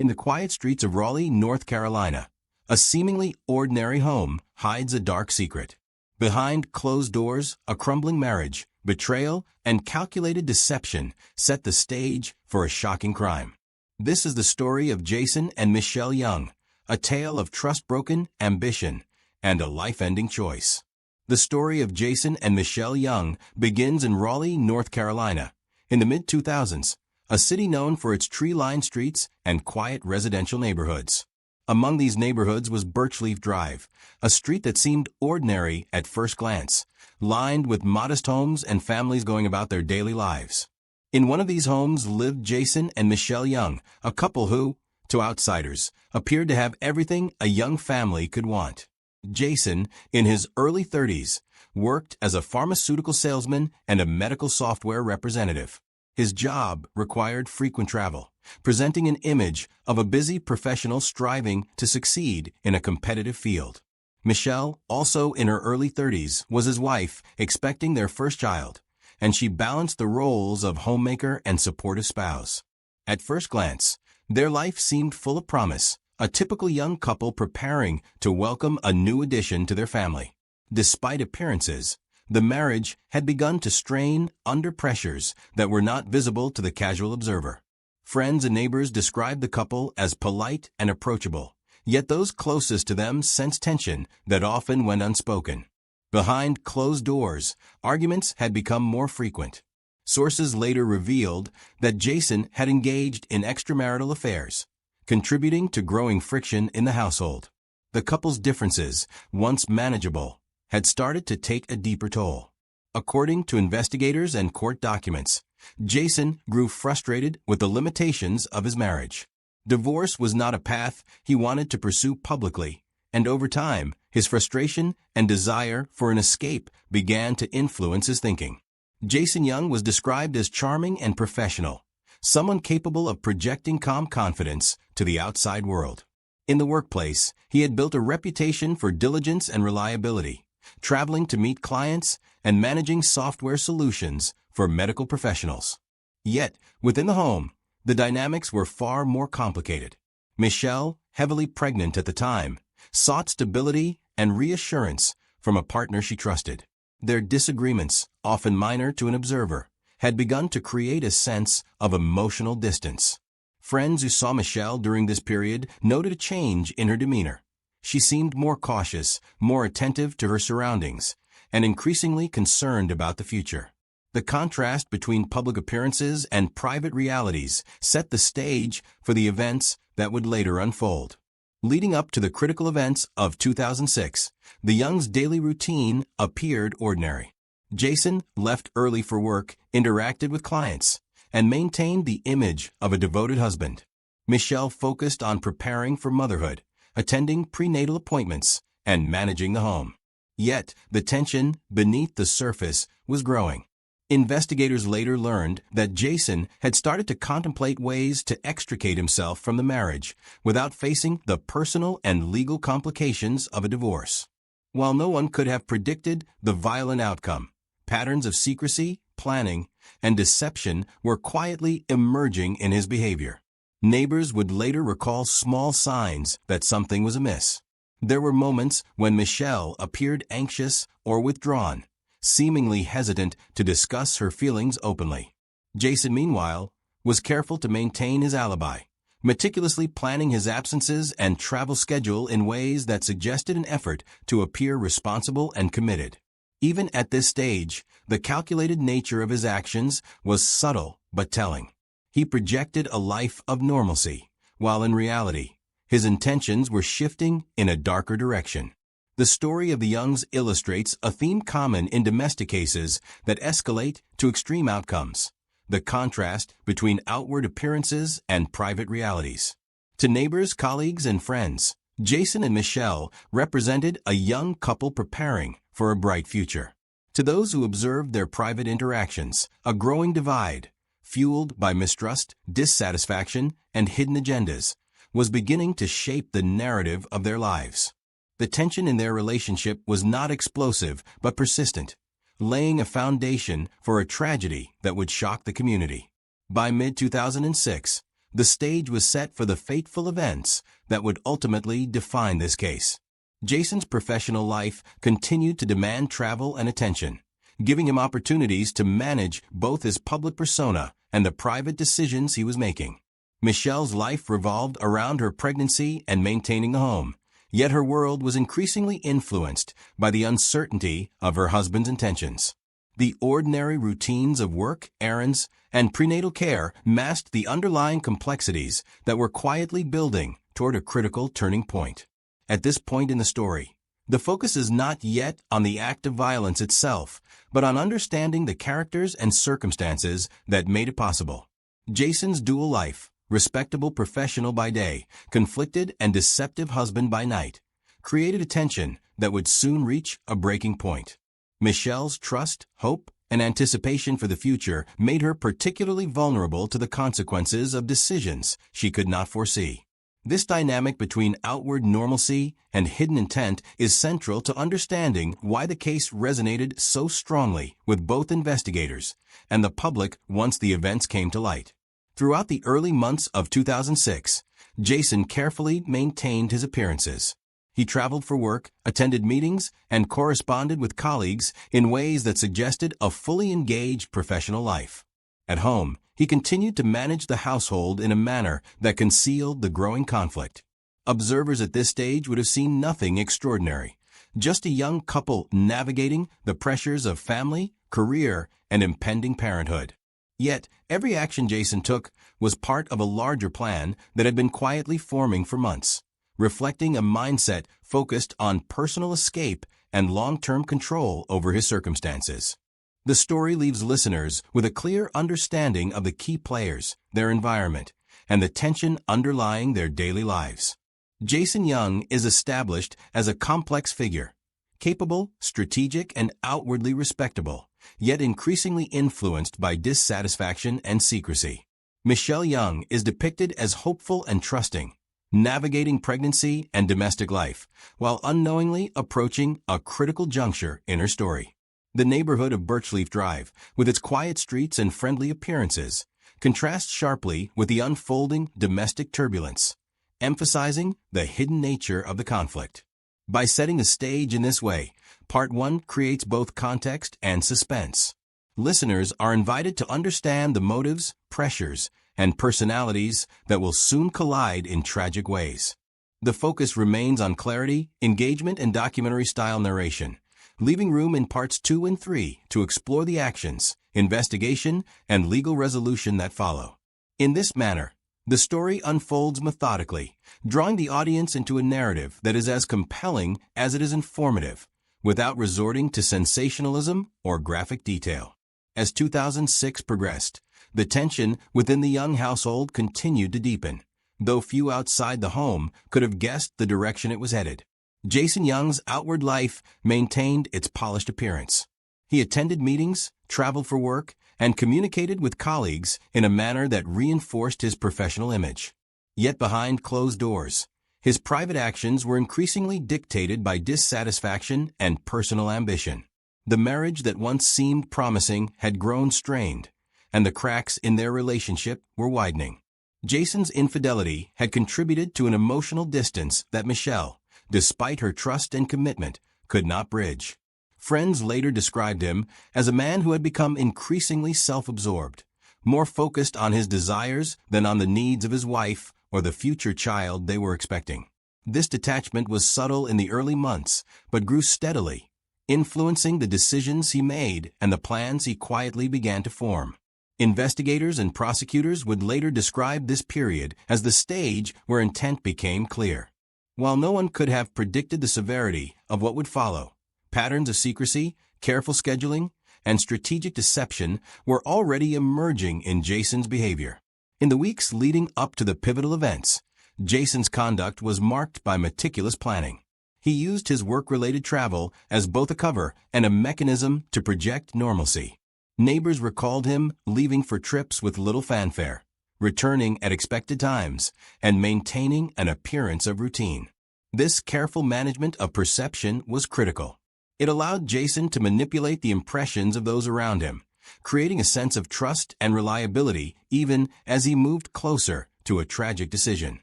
In the quiet streets of Raleigh, North Carolina, a seemingly ordinary home hides a dark secret. Behind closed doors, a crumbling marriage, betrayal, and calculated deception set the stage for a shocking crime. This is the story of Jason and Michelle Young, a tale of trust-broken ambition and a life-ending choice. The story of Jason and Michelle Young begins in Raleigh, North Carolina, in the mid-2000s, a city known for its tree-lined streets and quiet residential neighborhoods. Among these neighborhoods was Birchleaf Drive, a street that seemed ordinary at first glance, lined with modest homes and families going about their daily lives. In one of these homes lived Jason and Michelle Young, a couple who, to outsiders, appeared to have everything a young family could want. Jason, in his early 30s, worked as a pharmaceutical salesman and a medical software representative. His job required frequent travel, presenting an image of a busy professional striving to succeed in a competitive field. Michelle, also in her early 30s, was his wife, expecting their first child, and she balanced the roles of homemaker and supportive spouse. At first glance, their life seemed full of promise, a typical young couple preparing to welcome a new addition to their family. Despite appearances, the marriage had begun to strain under pressures that were not visible to the casual observer. Friends and neighbors described the couple as polite and approachable, yet those closest to them sensed tension that often went unspoken. Behind closed doors, arguments had become more frequent. Sources later revealed that Jason had engaged in extramarital affairs, contributing to growing friction in the household. The couple's differences, once manageable, had started to take a deeper toll. According to investigators and court documents, Jason grew frustrated with the limitations of his marriage. Divorce was not a path he wanted to pursue publicly, and over time, his frustration and desire for an escape began to influence his thinking. Jason Young was described as charming and professional, someone capable of projecting calm confidence to the outside world. In the workplace, he had built a reputation for diligence and reliability, traveling to meet clients and managing software solutions for medical professionals. Yet, within the home, the dynamics were far more complicated. Michelle, heavily pregnant at the time, sought stability and reassurance from a partner she trusted. Their disagreements, often minor to an observer, had begun to create a sense of emotional distance. Friends who saw Michelle during this period noted a change in her demeanor. She seemed more cautious, more attentive to her surroundings, and increasingly concerned about the future. The contrast between public appearances and private realities set the stage for the events that would later unfold. Leading up to the critical events of 2006, the Youngs' daily routine appeared ordinary. Jason left early for work, interacted with clients, and maintained the image of a devoted husband. Michelle focused on preparing for motherhood, attending prenatal appointments, and managing the home. Yet, the tension beneath the surface was growing. Investigators later learned that Jason had started to contemplate ways to extricate himself from the marriage without facing the personal and legal complications of a divorce. While no one could have predicted the violent outcome, patterns of secrecy, planning, and deception were quietly emerging in his behavior. Neighbors would later recall small signs that something was amiss. There were moments when Michelle appeared anxious or withdrawn, seemingly hesitant to discuss her feelings openly. Jason, meanwhile, was careful to maintain his alibi, meticulously planning his absences and travel schedule in ways that suggested an effort to appear responsible and committed. Even at this stage, the calculated nature of his actions was subtle but telling. He projected a life of normalcy, while in reality, his intentions were shifting in a darker direction. The story of the Youngs illustrates a theme common in domestic cases that escalate to extreme outcomes: the contrast between outward appearances and private realities. To neighbors, colleagues, and friends, Jason and Michelle represented a young couple preparing for a bright future. To those who observed their private interactions, a growing divide, fueled by mistrust, dissatisfaction, and hidden agendas, was beginning to shape the narrative of their lives. The tension in their relationship was not explosive but persistent, laying a foundation for a tragedy that would shock the community. By mid-2006, The stage was set for the fateful events that would ultimately define this case. Jason's professional life continued to demand travel and attention, giving him opportunities to manage both his public persona and the private decisions he was making. Michelle's life revolved around her pregnancy and maintaining the home, yet her world was increasingly influenced by the uncertainty of her husband's intentions. The ordinary routines of work, errands, and prenatal care masked the underlying complexities that were quietly building toward a critical turning point. At this point in the story, the focus is not yet on the act of violence itself, but on understanding the characters and circumstances that made it possible. Jason's dual life, respectable professional by day, conflicted and deceptive husband by night, created a tension that would soon reach a breaking point. Michelle's trust, hope, and anticipation for the future made her particularly vulnerable to the consequences of decisions she could not foresee. This dynamic between outward normalcy and hidden intent is central to understanding why the case resonated so strongly with both investigators and the public once the events came to light. Throughout the early months of 2006, Jason carefully maintained his appearances. He traveled for work, attended meetings, and corresponded with colleagues in ways that suggested a fully engaged professional life. At home, he continued to manage the household in a manner that concealed the growing conflict. Observers at this stage would have seen nothing extraordinary, just a young couple navigating the pressures of family, career, and impending parenthood. Yet, every action Jason took was part of a larger plan that had been quietly forming for months, reflecting a mindset focused on personal escape and long-term control over his circumstances. The story leaves listeners with a clear understanding of the key players, their environment, and the tension underlying their daily lives. Jason Young is established as a complex figure, capable, strategic, and outwardly respectable, yet increasingly influenced by dissatisfaction and secrecy. Michelle Young is depicted as hopeful and trusting, navigating pregnancy and domestic life, while unknowingly approaching a critical juncture in her story. The neighborhood of Birchleaf Drive, with its quiet streets and friendly appearances, contrasts sharply with the unfolding domestic turbulence, emphasizing the hidden nature of the conflict. By setting the stage in this way, Part 1 creates both context and suspense. Listeners are invited to understand the motives, pressures, and personalities that will soon collide in tragic ways. The focus remains on clarity, engagement, and documentary-style narration, leaving room in Parts 2 and 3 to explore the actions, investigation, and legal resolution that follow. In this manner, the story unfolds methodically, drawing the audience into a narrative that is as compelling as it is informative, without resorting to sensationalism or graphic detail. As 2006 progressed, the tension within the Young household continued to deepen, though few outside the home could have guessed the direction it was headed. Jason Young's outward life maintained its polished appearance. He attended meetings, traveled for work, and communicated with colleagues in a manner that reinforced his professional image. Yet behind closed doors, his private actions were increasingly dictated by dissatisfaction and personal ambition. The marriage that once seemed promising had grown strained, and the cracks in their relationship were widening. Jason's infidelity had contributed to an emotional distance that Michelle, despite her trust and commitment, could not bridge. Friends later described him as a man who had become increasingly self-absorbed, more focused on his desires than on the needs of his wife or the future child they were expecting. This detachment was subtle in the early months, but grew steadily, influencing the decisions he made and the plans he quietly began to form. Investigators and prosecutors would later describe this period as the stage where intent became clear. While no one could have predicted the severity of what would follow, patterns of secrecy, careful scheduling, and strategic deception were already emerging in Jason's behavior. In the weeks leading up to the pivotal events, Jason's conduct was marked by meticulous planning. He used his work-related travel as both a cover and a mechanism to project normalcy. Neighbors recalled him leaving for trips with little fanfare, returning at expected times, and maintaining an appearance of routine. This careful management of perception was critical. It allowed Jason to manipulate the impressions of those around him, creating a sense of trust and reliability even as he moved closer to a tragic decision.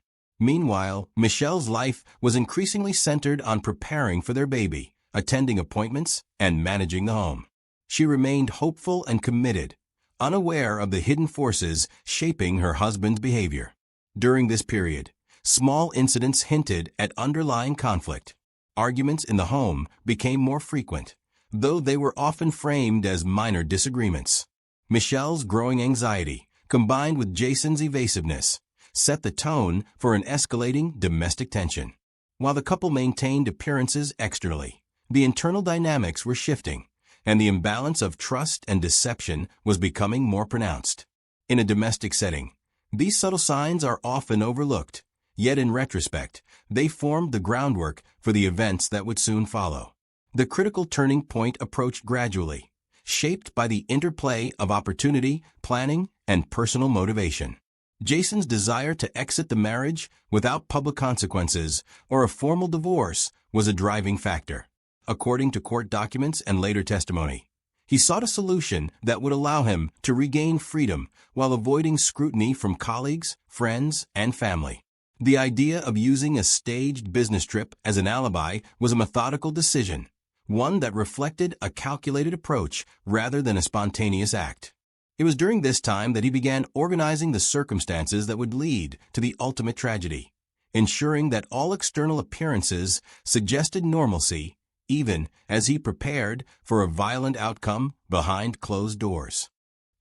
Meanwhile, Michelle's life was increasingly centered on preparing for their baby, attending appointments, and managing the home. She remained hopeful and committed, unaware of the hidden forces shaping her husband's behavior. During this period, small incidents hinted at underlying conflict. Arguments in the home became more frequent, though they were often framed as minor disagreements. Michelle's growing anxiety, combined with Jason's evasiveness, set the tone for an escalating domestic tension. While the couple maintained appearances externally, the internal dynamics were shifting, and the imbalance of trust and deception was becoming more pronounced. In a domestic setting, these subtle signs are often overlooked, yet in retrospect, they formed the groundwork for the events that would soon follow. The critical turning point approached gradually, shaped by the interplay of opportunity, planning, and personal motivation. Jason's desire to exit the marriage without public consequences or a formal divorce was a driving factor. According to court documents and later testimony, he sought a solution that would allow him to regain freedom while avoiding scrutiny from colleagues, friends, and family. The idea of using a staged business trip as an alibi was a methodical decision, one that reflected a calculated approach rather than a spontaneous act. It was during this time that he began organizing the circumstances that would lead to the ultimate tragedy, ensuring that all external appearances suggested normalcy, even as he prepared for a violent outcome behind closed doors.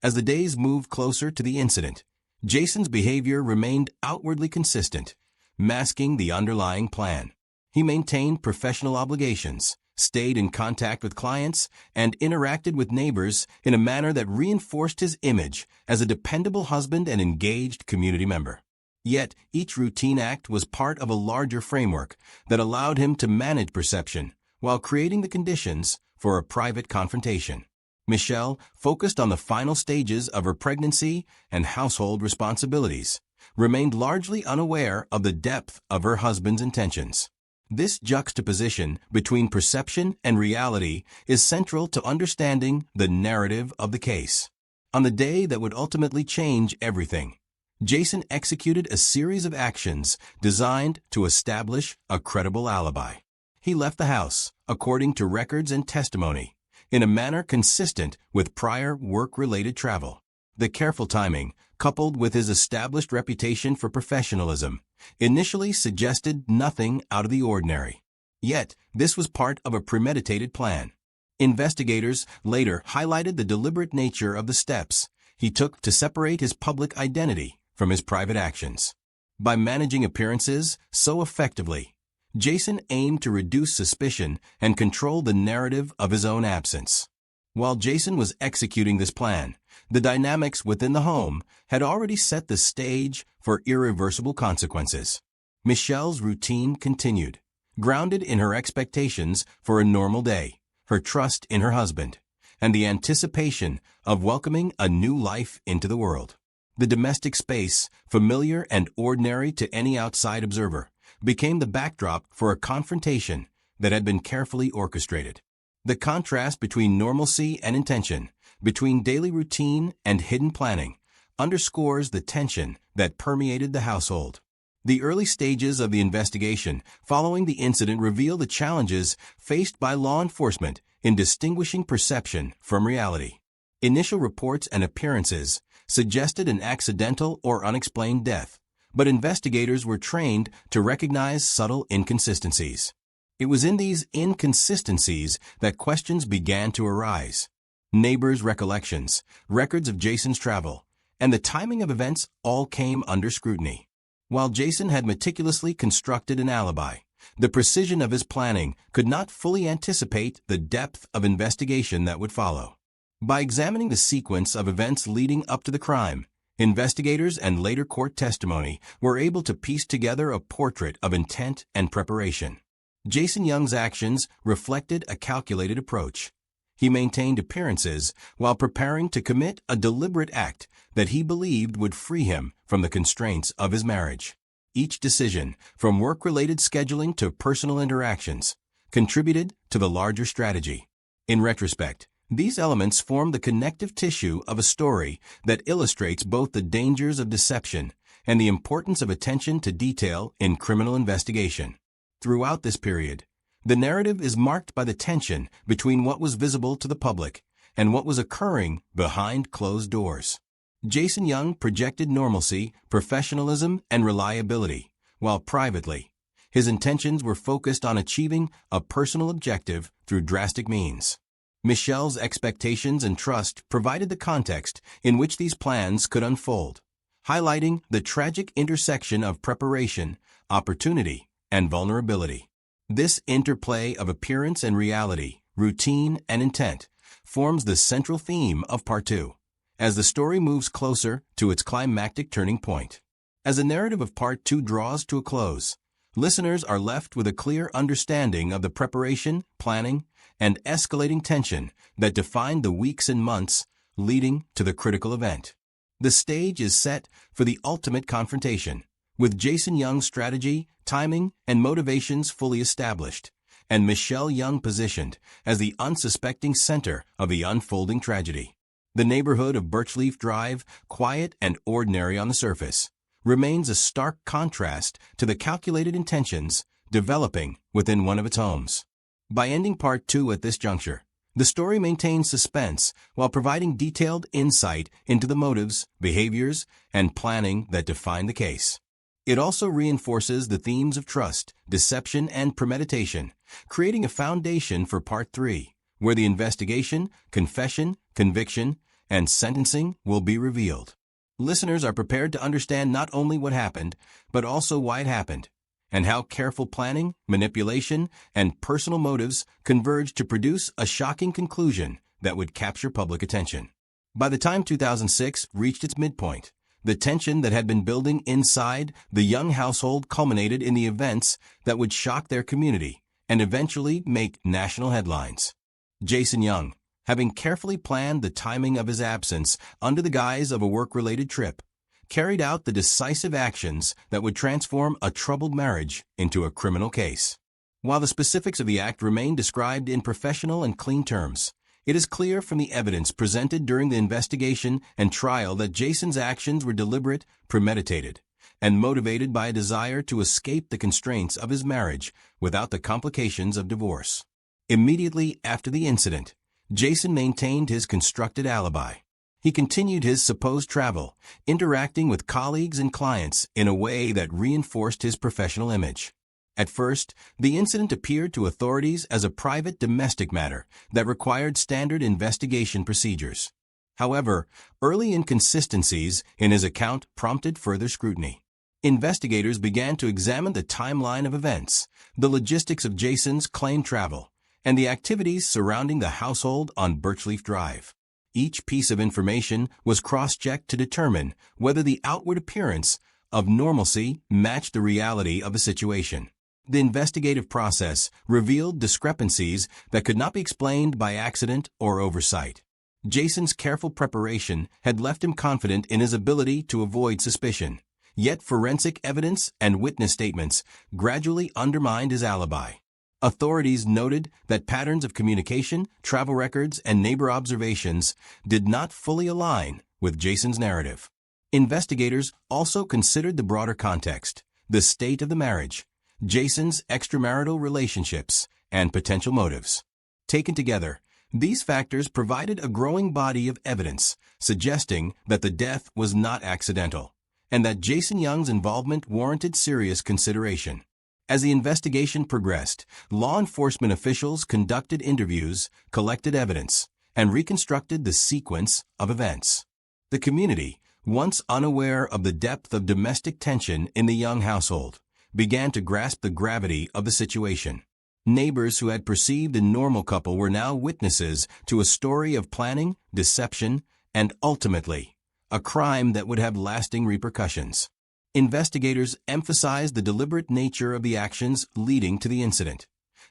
As the days moved closer to the incident, Jason's behavior remained outwardly consistent, masking the underlying plan. He maintained professional obligations, stayed in contact with clients, and interacted with neighbors in a manner that reinforced his image as a dependable husband and engaged community member. Yet, each routine act was part of a larger framework that allowed him to manage perception while creating the conditions for a private confrontation. Michelle, focused on the final stages of her pregnancy and household responsibilities, remained largely unaware of the depth of her husband's intentions. This juxtaposition between perception and reality is central to understanding the narrative of the case. On the day that would ultimately change everything, Jason executed a series of actions designed to establish a credible alibi. He left the house, according to records and testimony, in a manner consistent with prior work-related travel. The careful timing, coupled with his established reputation for professionalism, initially suggested nothing out of the ordinary. Yet, this was part of a premeditated plan. Investigators later highlighted the deliberate nature of the steps he took to separate his public identity from his private actions. By managing appearances so effectively, Jason aimed to reduce suspicion and control the narrative of his own absence. While Jason was executing this plan, the dynamics within the home had already set the stage for irreversible consequences. Michelle's routine continued, grounded in her expectations for a normal day, her trust in her husband, and the anticipation of welcoming a new life into the world. The domestic space, familiar and ordinary to any outside observer, became the backdrop for a confrontation that had been carefully orchestrated. The contrast between normalcy and intention, between daily routine and hidden planning, underscores the tension that permeated the household. The early stages of the investigation following the incident reveal the challenges faced by law enforcement in distinguishing perception from reality. Initial reports and appearances suggested an accidental or unexplained death, but investigators were trained to recognize subtle inconsistencies. It was in these inconsistencies that questions began to arise. Neighbors' recollections, records of Jason's travel, and the timing of events all came under scrutiny. While Jason had meticulously constructed an alibi, the precision of his planning could not fully anticipate the depth of investigation that would follow. By examining the sequence of events leading up to the crime, investigators and later court testimony were able to piece together a portrait of intent and preparation. Jason Young's actions reflected a calculated approach. He maintained appearances while preparing to commit a deliberate act that he believed would free him from the constraints of his marriage. Each decision, from work-related scheduling to personal interactions, contributed to the larger strategy. In retrospect, These elements form the connective tissue of a story that illustrates both the dangers of deception and the importance of attention to detail in criminal investigation. Throughout this period, the narrative is marked by the tension between what was visible to the public and what was occurring behind closed doors. Jason Young projected normalcy, professionalism, and reliability, while privately, his intentions were focused on achieving a personal objective through drastic means. Michelle's expectations and trust provided the context in which these plans could unfold, highlighting the tragic intersection of preparation, opportunity, and vulnerability. This interplay of appearance and reality, routine and intent, forms the central theme of Part 2, as the story moves closer to its climactic turning point. As the narrative of Part 2 draws to a close, listeners are left with a clear understanding of the preparation, planning, and escalating tension that defined the weeks and months leading to the critical event. The stage is set for the ultimate confrontation, with Jason Young's strategy, timing, and motivations fully established, and Michelle Young positioned as the unsuspecting center of the unfolding tragedy. The neighborhood of Birchleaf Drive, quiet and ordinary on the surface, remains a stark contrast to the calculated intentions developing within one of its homes. By ending Part 2 at this juncture, the story maintains suspense while providing detailed insight into the motives, behaviors, and planning that define the case. It also reinforces the themes of trust, deception, and premeditation, creating a foundation for Part 3, where the investigation, confession, conviction, and sentencing will be revealed. Listeners are prepared to understand not only what happened, but also why it happened, and how careful planning, manipulation, and personal motives converged to produce a shocking conclusion that would capture public attention. By the time 2006 reached its midpoint, the tension that had been building inside the Young household culminated in the events that would shock their community and eventually make national headlines. Jason Young, having carefully planned the timing of his absence under the guise of a work-related trip, carried out the decisive actions that would transform a troubled marriage into a criminal case. While the specifics of the act remain described in professional and clean terms, it is clear from the evidence presented during the investigation and trial that Jason's actions were deliberate, premeditated, and motivated by a desire to escape the constraints of his marriage without the complications of divorce. Immediately after the incident, Jason maintained his constructed alibi. He continued his supposed travel, interacting with colleagues and clients in a way that reinforced his professional image. At first, the incident appeared to authorities as a private domestic matter that required standard investigation procedures. However, early inconsistencies in his account prompted further scrutiny. Investigators began to examine the timeline of events, the logistics of Jason's claimed travel, and the activities surrounding the household on Birchleaf Drive. Each piece of information was cross-checked to determine whether the outward appearance of normalcy matched the reality of the situation. The investigative process revealed discrepancies that could not be explained by accident or oversight. Jason's careful preparation had left him confident in his ability to avoid suspicion, yet forensic evidence and witness statements gradually undermined his alibi. Authorities noted that patterns of communication, travel records, and neighbor observations did not fully align with Jason's narrative. Investigators also considered the broader context, the state of the marriage, Jason's extramarital relationships, and potential motives. Taken together, these factors provided a growing body of evidence suggesting that the death was not accidental, and that Jason Young's involvement warranted serious consideration. As the investigation progressed, law enforcement officials conducted interviews, collected evidence, and reconstructed the sequence of events. The community, once unaware of the depth of domestic tension in the Young household, began to grasp the gravity of the situation. Neighbors who had perceived a normal couple were now witnesses to a story of planning, deception, and ultimately, a crime that would have lasting repercussions. Investigators emphasized the deliberate nature of the actions leading to the incident,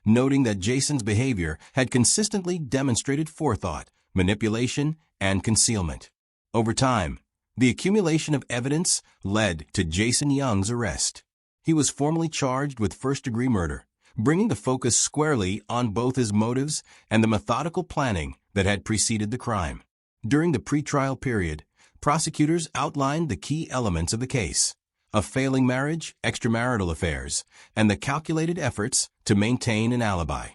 noting that Jason's behavior had consistently demonstrated forethought, manipulation, and concealment. Over time, the accumulation of evidence led to Jason Young's arrest. He was formally charged with first-degree murder, bringing the focus squarely on both his motives and the methodical planning that had preceded the crime. During the pretrial period, prosecutors outlined the key elements of the case: a failing marriage, extramarital affairs, and the calculated efforts to maintain an alibi.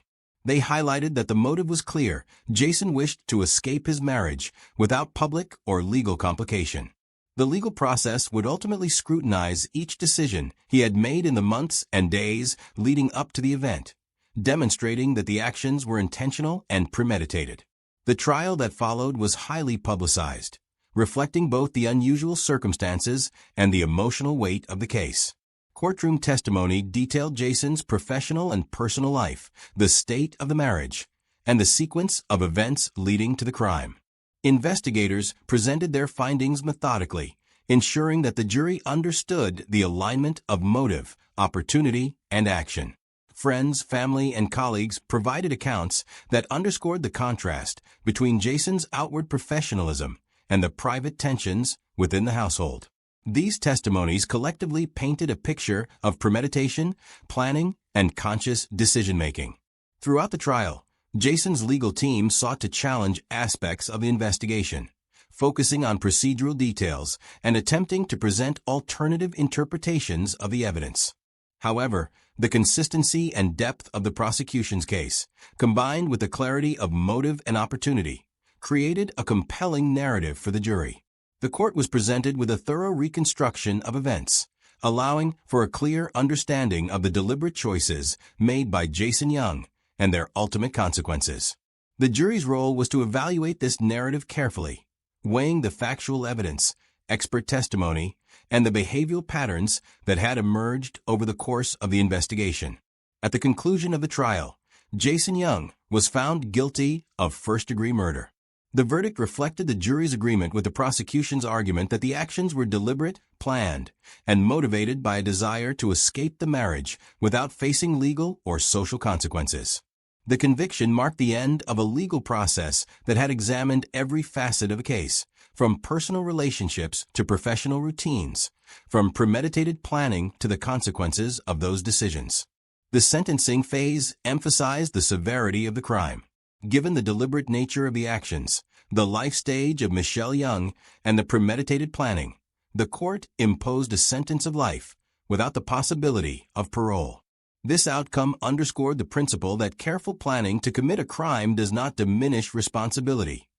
They highlighted that the motive was clear. Jason wished to escape his marriage without public or legal complication. The legal process would ultimately scrutinize each decision he had made in the months and days leading up to the event, demonstrating that the actions were intentional and premeditated. The trial that followed was highly publicized, reflecting both the unusual circumstances and the emotional weight of the case. Courtroom testimony detailed Jason's professional and personal life, the state of the marriage, and the sequence of events leading to the crime. Investigators presented their findings methodically, ensuring that the jury understood the alignment of motive, opportunity, and action. Friends, family, and colleagues provided accounts that underscored the contrast between Jason's outward professionalism and the private tensions within the household. These testimonies collectively painted a picture of premeditation, planning, and conscious decision-making. Throughout the trial, Jason's legal team sought to challenge aspects of the investigation, focusing on procedural details and attempting to present alternative interpretations of the evidence. However, the consistency and depth of the prosecution's case, combined with the clarity of motive and opportunity, created a compelling narrative for the jury. The court was presented with a thorough reconstruction of events, allowing for a clear understanding of the deliberate choices made by Jason Young and their ultimate consequences. The jury's role was to evaluate this narrative carefully, weighing the factual evidence, expert testimony, and the behavioral patterns that had emerged over the course of the investigation. At the conclusion of the trial, Jason Young was found guilty of first-degree murder. The verdict reflected the jury's agreement with the prosecution's argument that the actions were deliberate, planned, and motivated by a desire to escape the marriage without facing legal or social consequences. The conviction marked the end of a legal process that had examined every facet of a case, from personal relationships to professional routines, from premeditated planning to the consequences of those decisions. The sentencing phase emphasized the severity of the crime. Given the deliberate nature of the actions, the life stage of Michelle Young, and the premeditated planning, the court imposed a sentence of life without the possibility of parole. This outcome underscored the principle that careful planning to commit a crime does not diminish responsibility.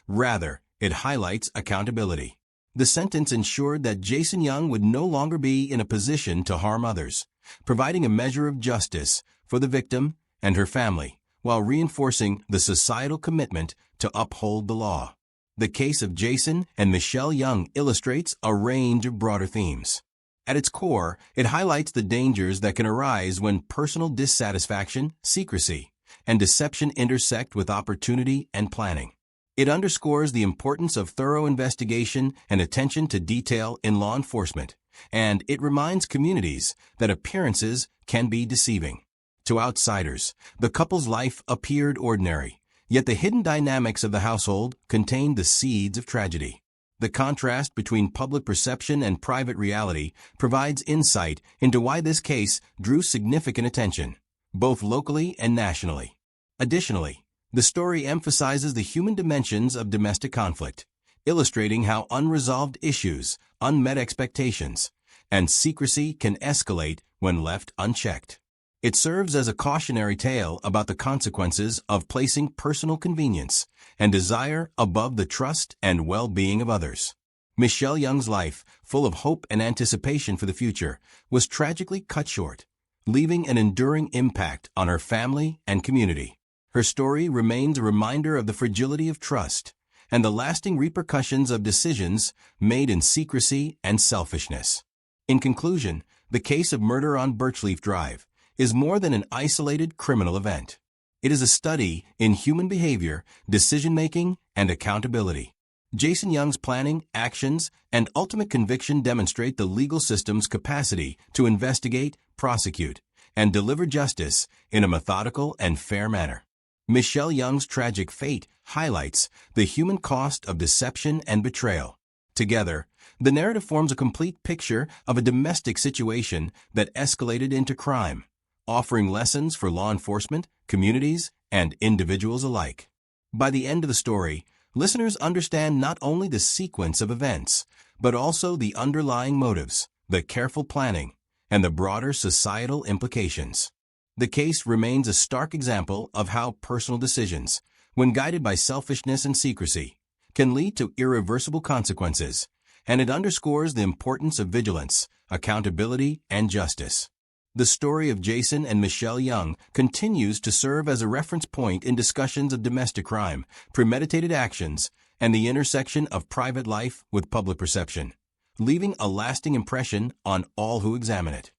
Rather, it highlights accountability. The sentence ensured that Jason Young would no longer be in a position to harm others, providing a measure of justice for the victim and her family, while reinforcing the societal commitment to uphold the law. The case of Jason and Michelle Young illustrates a range of broader themes. At its core, it highlights the dangers that can arise when personal dissatisfaction, secrecy, and deception intersect with opportunity and planning. It underscores the importance of thorough investigation and attention to detail in law enforcement, and it reminds communities that appearances can be deceiving. To outsiders, the couple's life appeared ordinary, yet the hidden dynamics of the household contained the seeds of tragedy. The contrast between public perception and private reality provides insight into why this case drew significant attention, both locally and nationally. Additionally, the story emphasizes the human dimensions of domestic conflict, illustrating how unresolved issues, unmet expectations, and secrecy can escalate when left unchecked. It serves as a cautionary tale about the consequences of placing personal convenience and desire above the trust and well-being of others. Michelle Young's life, full of hope and anticipation for the future, was tragically cut short, leaving an enduring impact on her family and community. Her story remains a reminder of the fragility of trust and the lasting repercussions of decisions made in secrecy and selfishness. In conclusion, the case of murder on Birchleaf Drive is more than an isolated criminal event. It is a study in human behavior, decision-making, and accountability. Jason Young's planning, actions, and ultimate conviction demonstrate the legal system's capacity to investigate, prosecute, and deliver justice in a methodical and fair manner. Michelle Young's tragic fate highlights the human cost of deception and betrayal. Together, the narrative forms a complete picture of a domestic situation that escalated into crime, offering lessons for law enforcement, communities, and individuals alike. By the end of the story, listeners understand not only the sequence of events, but also the underlying motives, the careful planning, and the broader societal implications. The case remains a stark example of how personal decisions, when guided by selfishness and secrecy, can lead to irreversible consequences, and it underscores the importance of vigilance, accountability, and justice. The story of Jason and Michelle Young continues to serve as a reference point in discussions of domestic crime, premeditated actions, and the intersection of private life with public perception, leaving a lasting impression on all who examine it.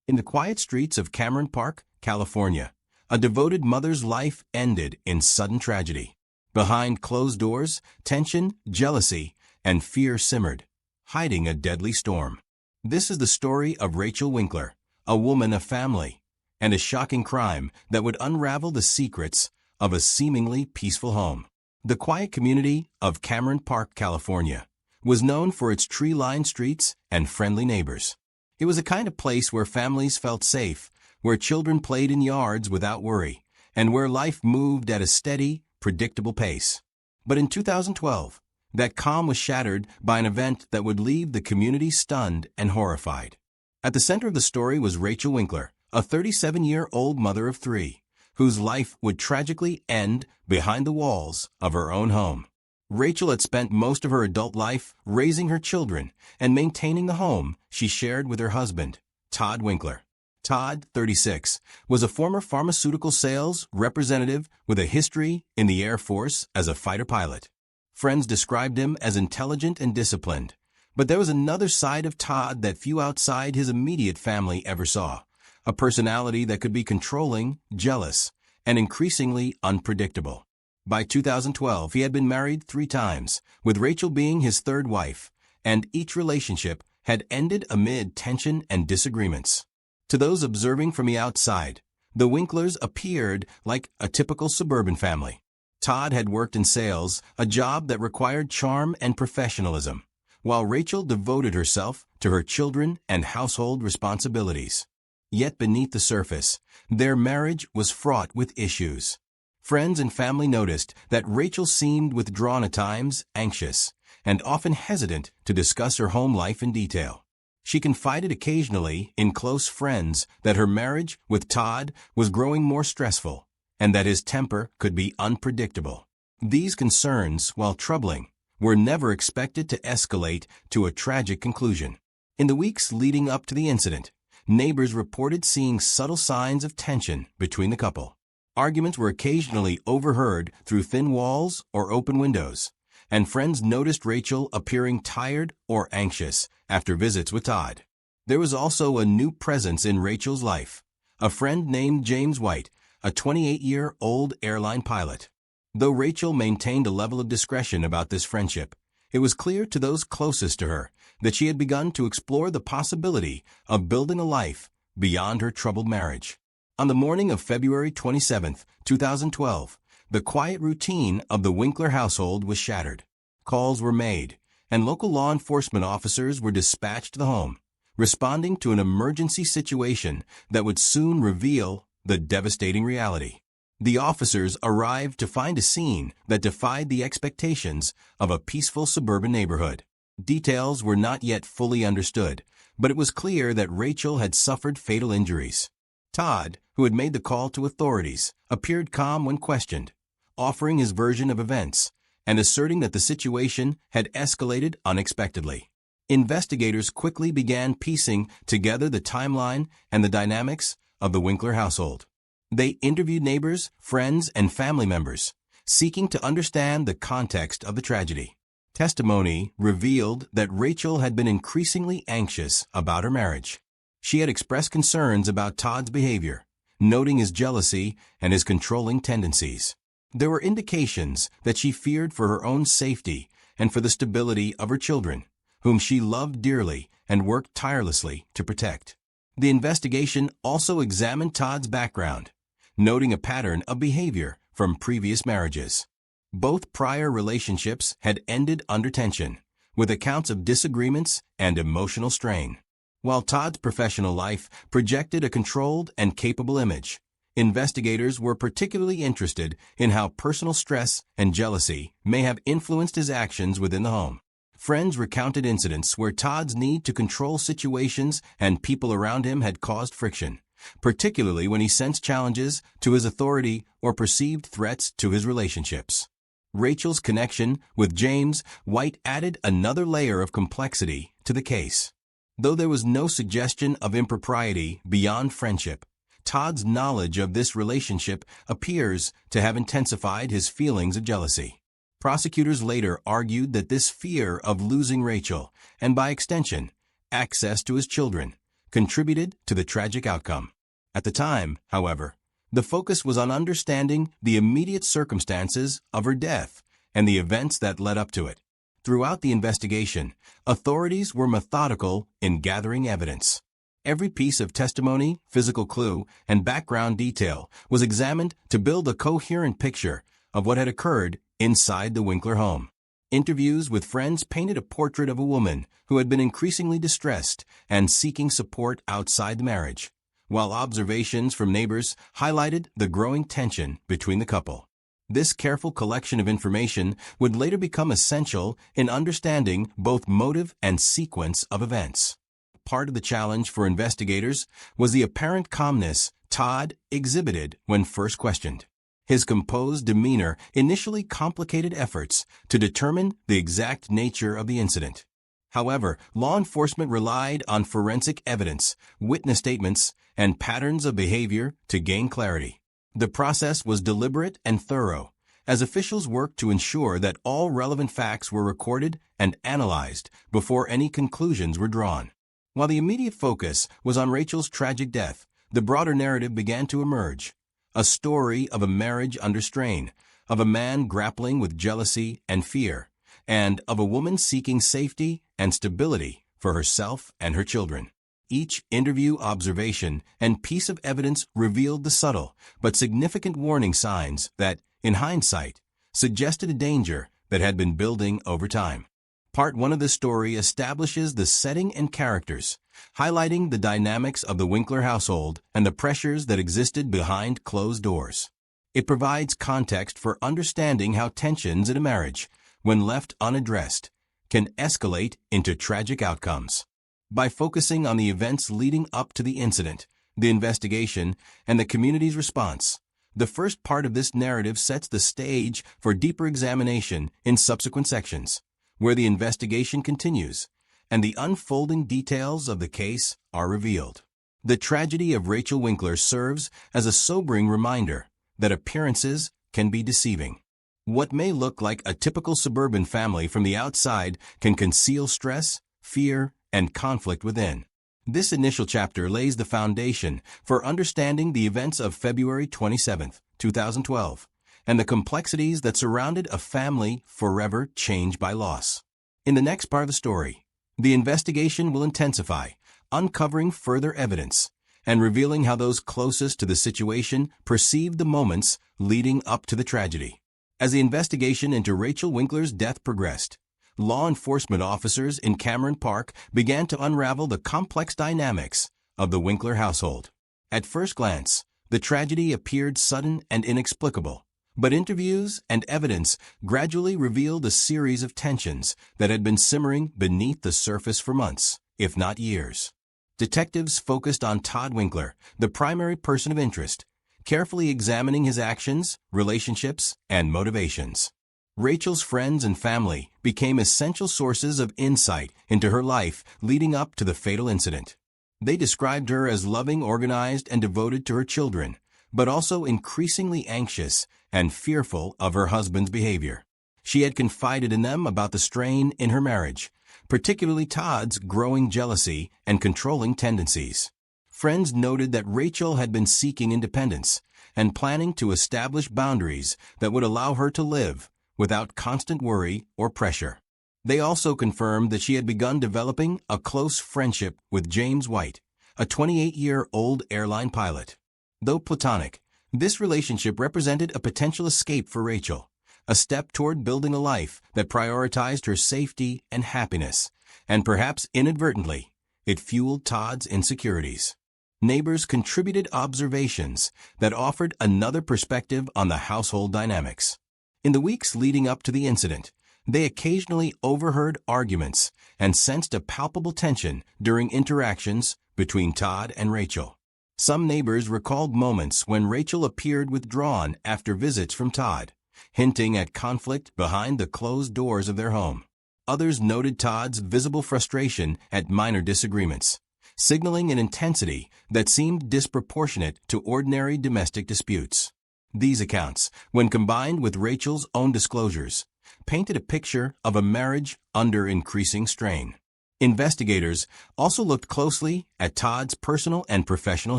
In the quiet streets of Cameron Park, California, a devoted mother's life ended in sudden tragedy. Behind closed doors, tension, jealousy, and fear simmered, hiding a deadly storm. This is the story of Rachel Winkler, a woman of family, and a shocking crime that would unravel the secrets of a seemingly peaceful home. The quiet community of Cameron Park, California, was known for its tree-lined streets and friendly neighbors. It was a kind of place where families felt safe, where children played in yards without worry, and where life moved at a steady, predictable pace. But in 2012, that calm was shattered by an event that would leave the community stunned and horrified. At the center of the story was Rachel Winkler, a 37-year-old mother of three, whose life would tragically end behind the walls of her own home. Rachel had spent most of her adult life raising her children and maintaining the home she shared with her husband, Todd Winkler. Todd, 36, was a former pharmaceutical sales representative with a history in the Air Force as a fighter pilot. Friends described him as intelligent and disciplined, but there was another side of Todd that few outside his immediate family ever saw, a personality that could be controlling, jealous, and increasingly unpredictable. By 2012, he had been married 3 times, with Rachel being his third wife, and each relationship had ended amid tension and disagreements. To those observing from the outside, the Winklers appeared like a typical suburban family. Todd had worked in sales, a job that required charm and professionalism, while Rachel devoted herself to her children and household responsibilities. Yet beneath the surface, their marriage was fraught with issues. Friends and family noticed that Rachel seemed withdrawn at times, anxious, and often hesitant to discuss her home life in detail. She confided occasionally in close friends that her marriage with Todd was growing more stressful, and that his temper could be unpredictable. These concerns, while troubling, were never expected to escalate to a tragic conclusion. In the weeks leading up to the incident, neighbors reported seeing subtle signs of tension between the couple. Arguments were occasionally overheard through thin walls or open windows, and friends noticed Rachel appearing tired or anxious after visits with Todd. There was also a new presence in Rachel's life, a friend named James White, a 28-year-old airline pilot. Though Rachel maintained a level of discretion about this friendship, it was clear to those closest to her that she had begun to explore the possibility of building a life beyond her troubled marriage. On the morning of February 27, 2012, the quiet routine of the Winkler household was shattered. Calls were made, and local law enforcement officers were dispatched to the home, responding to an emergency situation that would soon reveal the devastating reality. The officers arrived to find a scene that defied the expectations of a peaceful suburban neighborhood. Details were not yet fully understood, but it was clear that Rachel had suffered fatal injuries. Todd, who had made the call to authorities, appeared calm when questioned, offering his version of events and asserting that the situation had escalated unexpectedly. Investigators quickly began piecing together the timeline and the dynamics of the Winkler household. They interviewed neighbors, friends, and family members, seeking to understand the context of the tragedy. Testimony revealed that Rachel had been increasingly anxious about her marriage. She had expressed concerns about Todd's behavior, noting his jealousy and his controlling tendencies. There were indications that she feared for her own safety and for the stability of her children, whom she loved dearly and worked tirelessly to protect. The investigation also examined Todd's background, noting a pattern of behavior from previous marriages. Both prior relationships had ended under tension, with accounts of disagreements and emotional strain. While Todd's professional life projected a controlled and capable image, Investigators were particularly interested in how personal stress and jealousy may have influenced his actions within the home. Friends recounted incidents where Todd's need to control situations and people around him had caused friction, particularly when he sensed challenges to his authority or perceived threats to his relationships. Rachel's connection with James White added another layer of complexity to the case. Though there was no suggestion of impropriety beyond friendship, Todd's knowledge of this relationship appears to have intensified his feelings of jealousy. Prosecutors later argued that this fear of losing Rachel, and by extension, access to his children, contributed to the tragic outcome. At the time, however, the focus was on understanding the immediate circumstances of her death and the events that led up to it. Throughout the investigation, authorities were methodical in gathering evidence. Every piece of testimony, physical clue, and background detail was examined to build a coherent picture of what had occurred inside the Winkler home. Interviews with friends painted a portrait of a woman who had been increasingly distressed and seeking support outside the marriage, while observations from neighbors highlighted the growing tension between the couple. This careful collection of information would later become essential in understanding both motive and sequence of events. Part of the challenge for investigators was the apparent calmness Todd exhibited when first questioned. His composed demeanor initially complicated efforts to determine the exact nature of the incident. However, law enforcement relied on forensic evidence, witness statements, and patterns of behavior to gain clarity. The process was deliberate and thorough, as officials worked to ensure that all relevant facts were recorded and analyzed before any conclusions were drawn. While the immediate focus was on Rachel's tragic death, the broader narrative began to emerge. A story of a marriage under strain, of a man grappling with jealousy and fear, and of a woman seeking safety and stability for herself and her children. Each interview, observation, and piece of evidence revealed the subtle but significant warning signs that, in hindsight, suggested a danger that had been building over time. Part 1 of the story establishes the setting and characters, highlighting the dynamics of the Winkler household and the pressures that existed behind closed doors. It provides context for understanding how tensions in a marriage, when left unaddressed, can escalate into tragic outcomes. By focusing on the events leading up to the incident, the investigation, and the community's response, the first part of this narrative sets the stage for deeper examination in subsequent sections, where the investigation continues and the unfolding details of the case are revealed. The tragedy of Rachel Winkler serves as a sobering reminder that appearances can be deceiving. What may look like a typical suburban family from the outside can conceal stress, fear, and conflict within. This initial chapter lays the foundation for understanding the events of February 27, 2012, and the complexities that surrounded a family forever changed by loss. In the next part of the story, the investigation will intensify, uncovering further evidence and revealing how those closest to the situation perceived the moments leading up to the tragedy. As the investigation into Rachel Winkler's death progressed, law enforcement officers in Cameron Park began to unravel the complex dynamics of the Winkler household. At first glance, the tragedy appeared sudden and inexplicable, but interviews and evidence gradually revealed a series of tensions that had been simmering beneath the surface for months, if not years. Detectives focused on Todd Winkler, the primary person of interest, carefully examining his actions, relationships, and motivations. Rachel's friends and family became essential sources of insight into her life leading up to the fatal incident. They described her as loving, organized, and devoted to her children, but also increasingly anxious and fearful of her husband's behavior. She had confided in them about the strain in her marriage, particularly Todd's growing jealousy and controlling tendencies. Friends noted that Rachel had been seeking independence and planning to establish boundaries that would allow her to live without constant worry or pressure. They also confirmed that she had begun developing a close friendship with James White, a 28-year-old airline pilot. Though platonic, this relationship represented a potential escape for Rachel, a step toward building a life that prioritized her safety and happiness, and perhaps inadvertently, it fueled Todd's insecurities. Neighbors contributed observations that offered another perspective on the household dynamics. In the weeks leading up to the incident, they occasionally overheard arguments and sensed a palpable tension during interactions between Todd and Rachel. Some neighbors recalled moments when Rachel appeared withdrawn after visits from Todd, hinting at conflict behind the closed doors of their home. Others noted Todd's visible frustration at minor disagreements, signaling an intensity that seemed disproportionate to ordinary domestic disputes. These accounts, when combined with Rachel's own disclosures, painted a picture of a marriage under increasing strain. Investigators also looked closely at Todd's personal and professional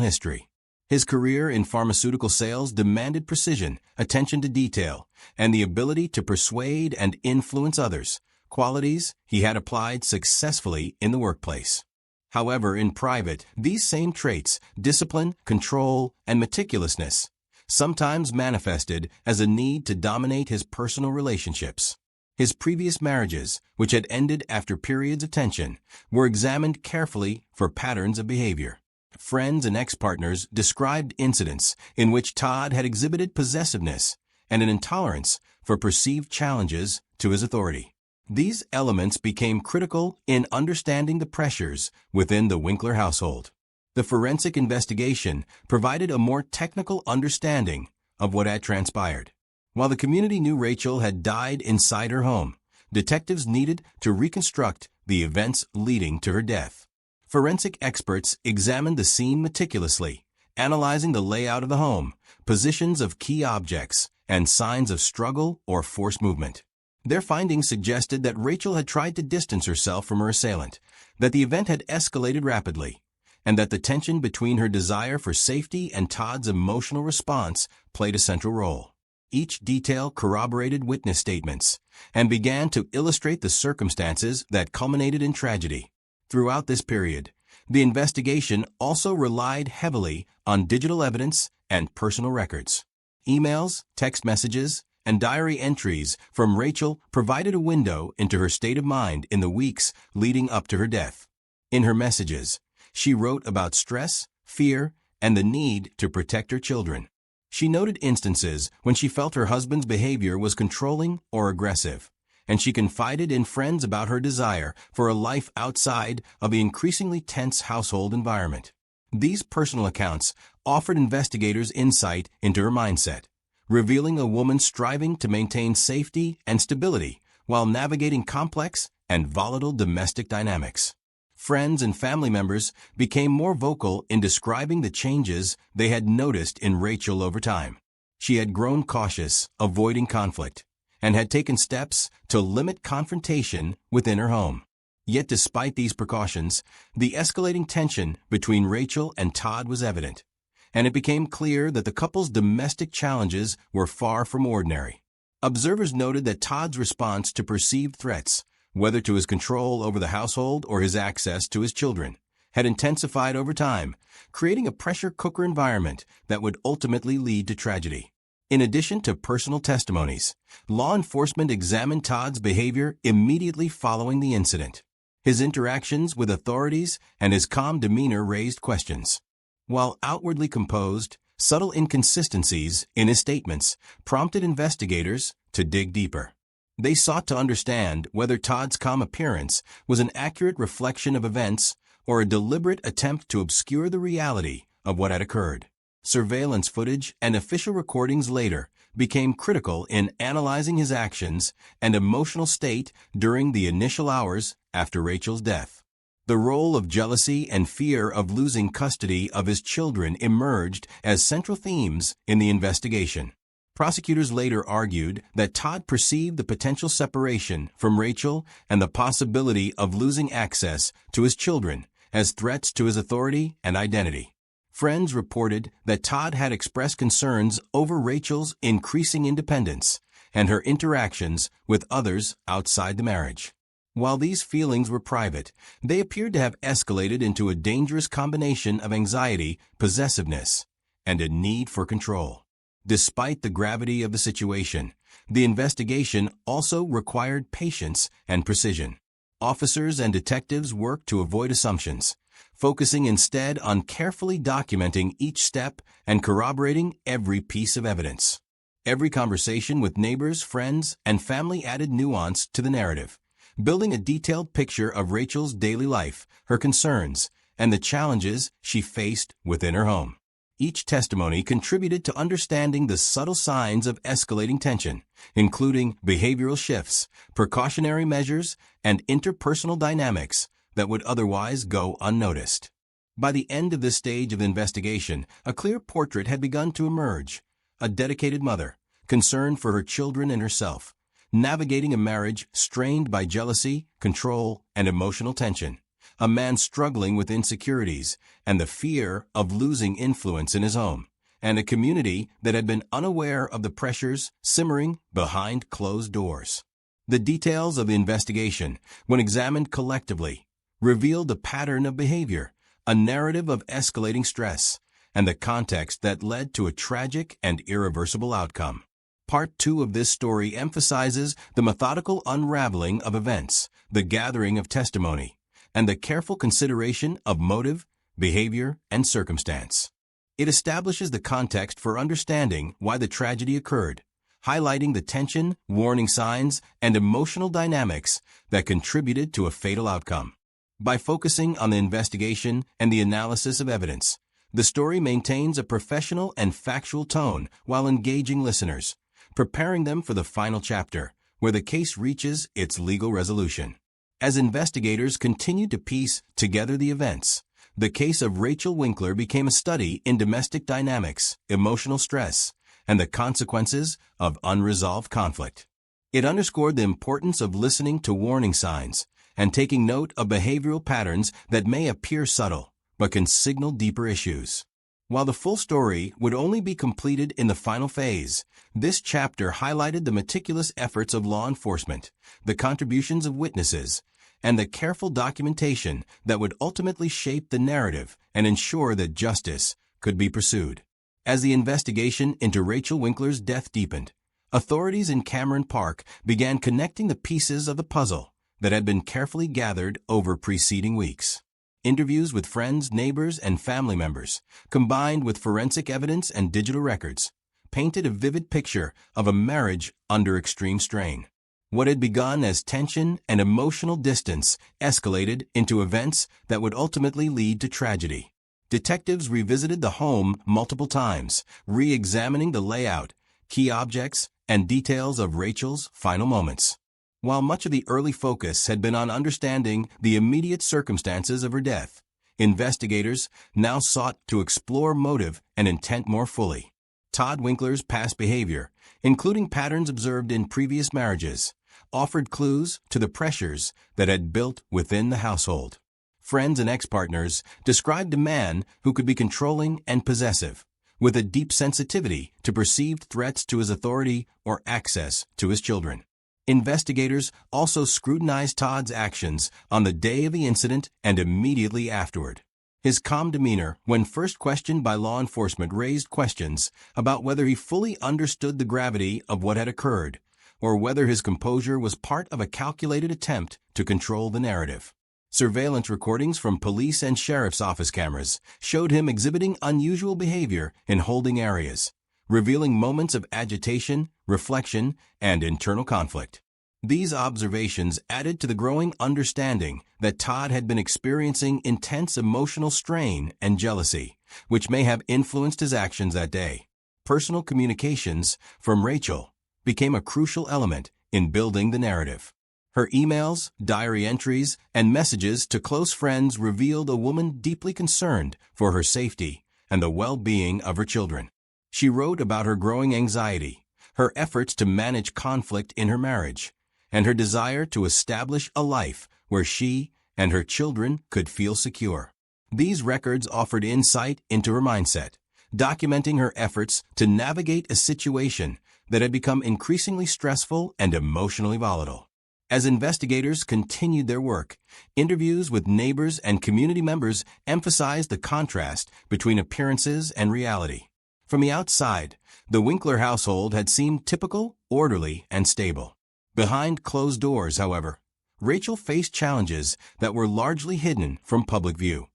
history. His career in pharmaceutical sales demanded precision, attention to detail, and the ability to persuade and influence others, qualities he had applied successfully in the workplace. However, in private, these same traits, discipline, control, and meticulousness, sometimes manifested as a need to dominate his personal relationships. His previous marriages, which had ended after periods of tension, were examined carefully for patterns of behavior. Friends and ex-partners described incidents in which Todd had exhibited possessiveness and an intolerance for perceived challenges to his authority. These elements became critical in understanding the pressures within the Winkler household. The forensic investigation provided a more technical understanding of what had transpired. While the community knew Rachel had died inside her home, detectives needed to reconstruct the events leading to her death. Forensic experts examined the scene meticulously, analyzing the layout of the home, positions of key objects, and signs of struggle or forced movement. Their findings suggested that Rachel had tried to distance herself from her assailant, that the event had escalated rapidly, and that the tension between her desire for safety and Todd's emotional response played a central role. Each detail corroborated witness statements and began to illustrate the circumstances that culminated in tragedy. Throughout this period, the investigation also relied heavily on digital evidence and personal records. Emails, text messages, and diary entries from Rachel provided a window into her state of mind in the weeks leading up to her death. In her messages, she wrote about stress, fear, and the need to protect her children. She noted instances when she felt her husband's behavior was controlling or aggressive, and she confided in friends about her desire for a life outside of the increasingly tense household environment. These personal accounts offered investigators insight into her mindset, revealing a woman striving to maintain safety and stability while navigating complex and volatile domestic dynamics. Friends and family members became more vocal in describing the changes they had noticed in Rachel over time. She had grown cautious, avoiding conflict, and had taken steps to limit confrontation within her home. Yet despite these precautions, the escalating tension between Rachel and Todd was evident, and it became clear that the couple's domestic challenges were far from ordinary. Observers noted that Todd's response to perceived threats, whether to his control over the household or his access to his children, had intensified over time, creating a pressure cooker environment that would ultimately lead to tragedy. In addition to personal testimonies, law enforcement examined Todd's behavior immediately following the incident. His interactions with authorities and his calm demeanor raised questions. While outwardly composed, subtle inconsistencies in his statements prompted investigators to dig deeper. They sought to understand whether Todd's calm appearance was an accurate reflection of events or a deliberate attempt to obscure the reality of what had occurred. Surveillance footage and official recordings later became critical in analyzing his actions and emotional state during the initial hours after Rachel's death. The role of jealousy and fear of losing custody of his children emerged as central themes in the investigation. Prosecutors later argued that Todd perceived the potential separation from Rachel and the possibility of losing access to his children as threats to his authority and identity. Friends reported that Todd had expressed concerns over Rachel's increasing independence and her interactions with others outside the marriage. While these feelings were private, they appeared to have escalated into a dangerous combination of anxiety, possessiveness, and a need for control. Despite the gravity of the situation, the investigation also required patience and precision. Officers and detectives worked to avoid assumptions, focusing instead on carefully documenting each step and corroborating every piece of evidence. Every conversation with neighbors, friends, and family added nuance to the narrative, building a detailed picture of Rachel's daily life, her concerns, and the challenges she faced within her home. Each testimony contributed to understanding the subtle signs of escalating tension, including behavioral shifts, precautionary measures, and interpersonal dynamics that would otherwise go unnoticed. By the end of this stage of the investigation, a clear portrait had begun to emerge. A dedicated mother, concerned for her children and herself, navigating a marriage strained by jealousy, control, and emotional tension. A man struggling with insecurities and the fear of losing influence in his home, and a community that had been unaware of the pressures simmering behind closed doors. The details of the investigation, when examined collectively, revealed a pattern of behavior, a narrative of escalating stress, and the context that led to a tragic and irreversible outcome. Part 2 of this story emphasizes the methodical unraveling of events, the gathering of testimony, and the careful consideration of motive, behavior, and circumstance. It establishes the context for understanding why the tragedy occurred, highlighting the tension, warning signs, and emotional dynamics that contributed to a fatal outcome. By focusing on the investigation and the analysis of evidence, the story maintains a professional and factual tone while engaging listeners, preparing them for the final chapter, where the case reaches its legal resolution. As investigators continued to piece together the events, the case of Rachel Winkler became a study in domestic dynamics, emotional stress, and the consequences of unresolved conflict. It underscored the importance of listening to warning signs and taking note of behavioral patterns that may appear subtle but can signal deeper issues. While the full story would only be completed in the final phase, this chapter highlighted the meticulous efforts of law enforcement, the contributions of witnesses, and the careful documentation that would ultimately shape the narrative and ensure that justice could be pursued. As the investigation into Rachel Winkler's death deepened, authorities in Cameron Park began connecting the pieces of the puzzle that had been carefully gathered over preceding weeks. Interviews with friends, neighbors, and family members, combined with forensic evidence and digital records, painted a vivid picture of a marriage under extreme strain. What had begun as tension and emotional distance escalated into events that would ultimately lead to tragedy. Detectives revisited the home multiple times, re-examining the layout, key objects, and details of Rachel's final moments. While much of the early focus had been on understanding the immediate circumstances of her death, investigators now sought to explore motive and intent more fully. Todd Winkler's past behavior, including patterns observed in previous marriages, offered clues to the pressures that had built within the household. Friends and ex-partners described a man who could be controlling and possessive, with a deep sensitivity to perceived threats to his authority or access to his children. Investigators also scrutinized Todd's actions on the day of the incident and immediately afterward. His calm demeanor, when first questioned by law enforcement, raised questions about whether he fully understood the gravity of what had occurred, or whether his composure was part of a calculated attempt to control the narrative. Surveillance recordings from police and sheriff's office cameras showed him exhibiting unusual behavior in holding areas, revealing moments of agitation, reflection, and internal conflict. These observations added to the growing understanding that Todd had been experiencing intense emotional strain and jealousy, which may have influenced his actions that day. Personal communications from Rachel became a crucial element in building the narrative. Her emails, diary entries, and messages to close friends revealed a woman deeply concerned for her safety and the well-being of her children. She wrote about her growing anxiety, her efforts to manage conflict in her marriage, and her desire to establish a life where she and her children could feel secure. These records offered insight into her mindset, documenting her efforts to navigate a situation that had become increasingly stressful and emotionally volatile. As investigators continued their work, interviews with neighbors and community members emphasized the contrast between appearances and reality. From the outside, the Winkler household had seemed typical, orderly, and stable. Behind closed doors, however, Rachel faced challenges that were largely hidden from public view.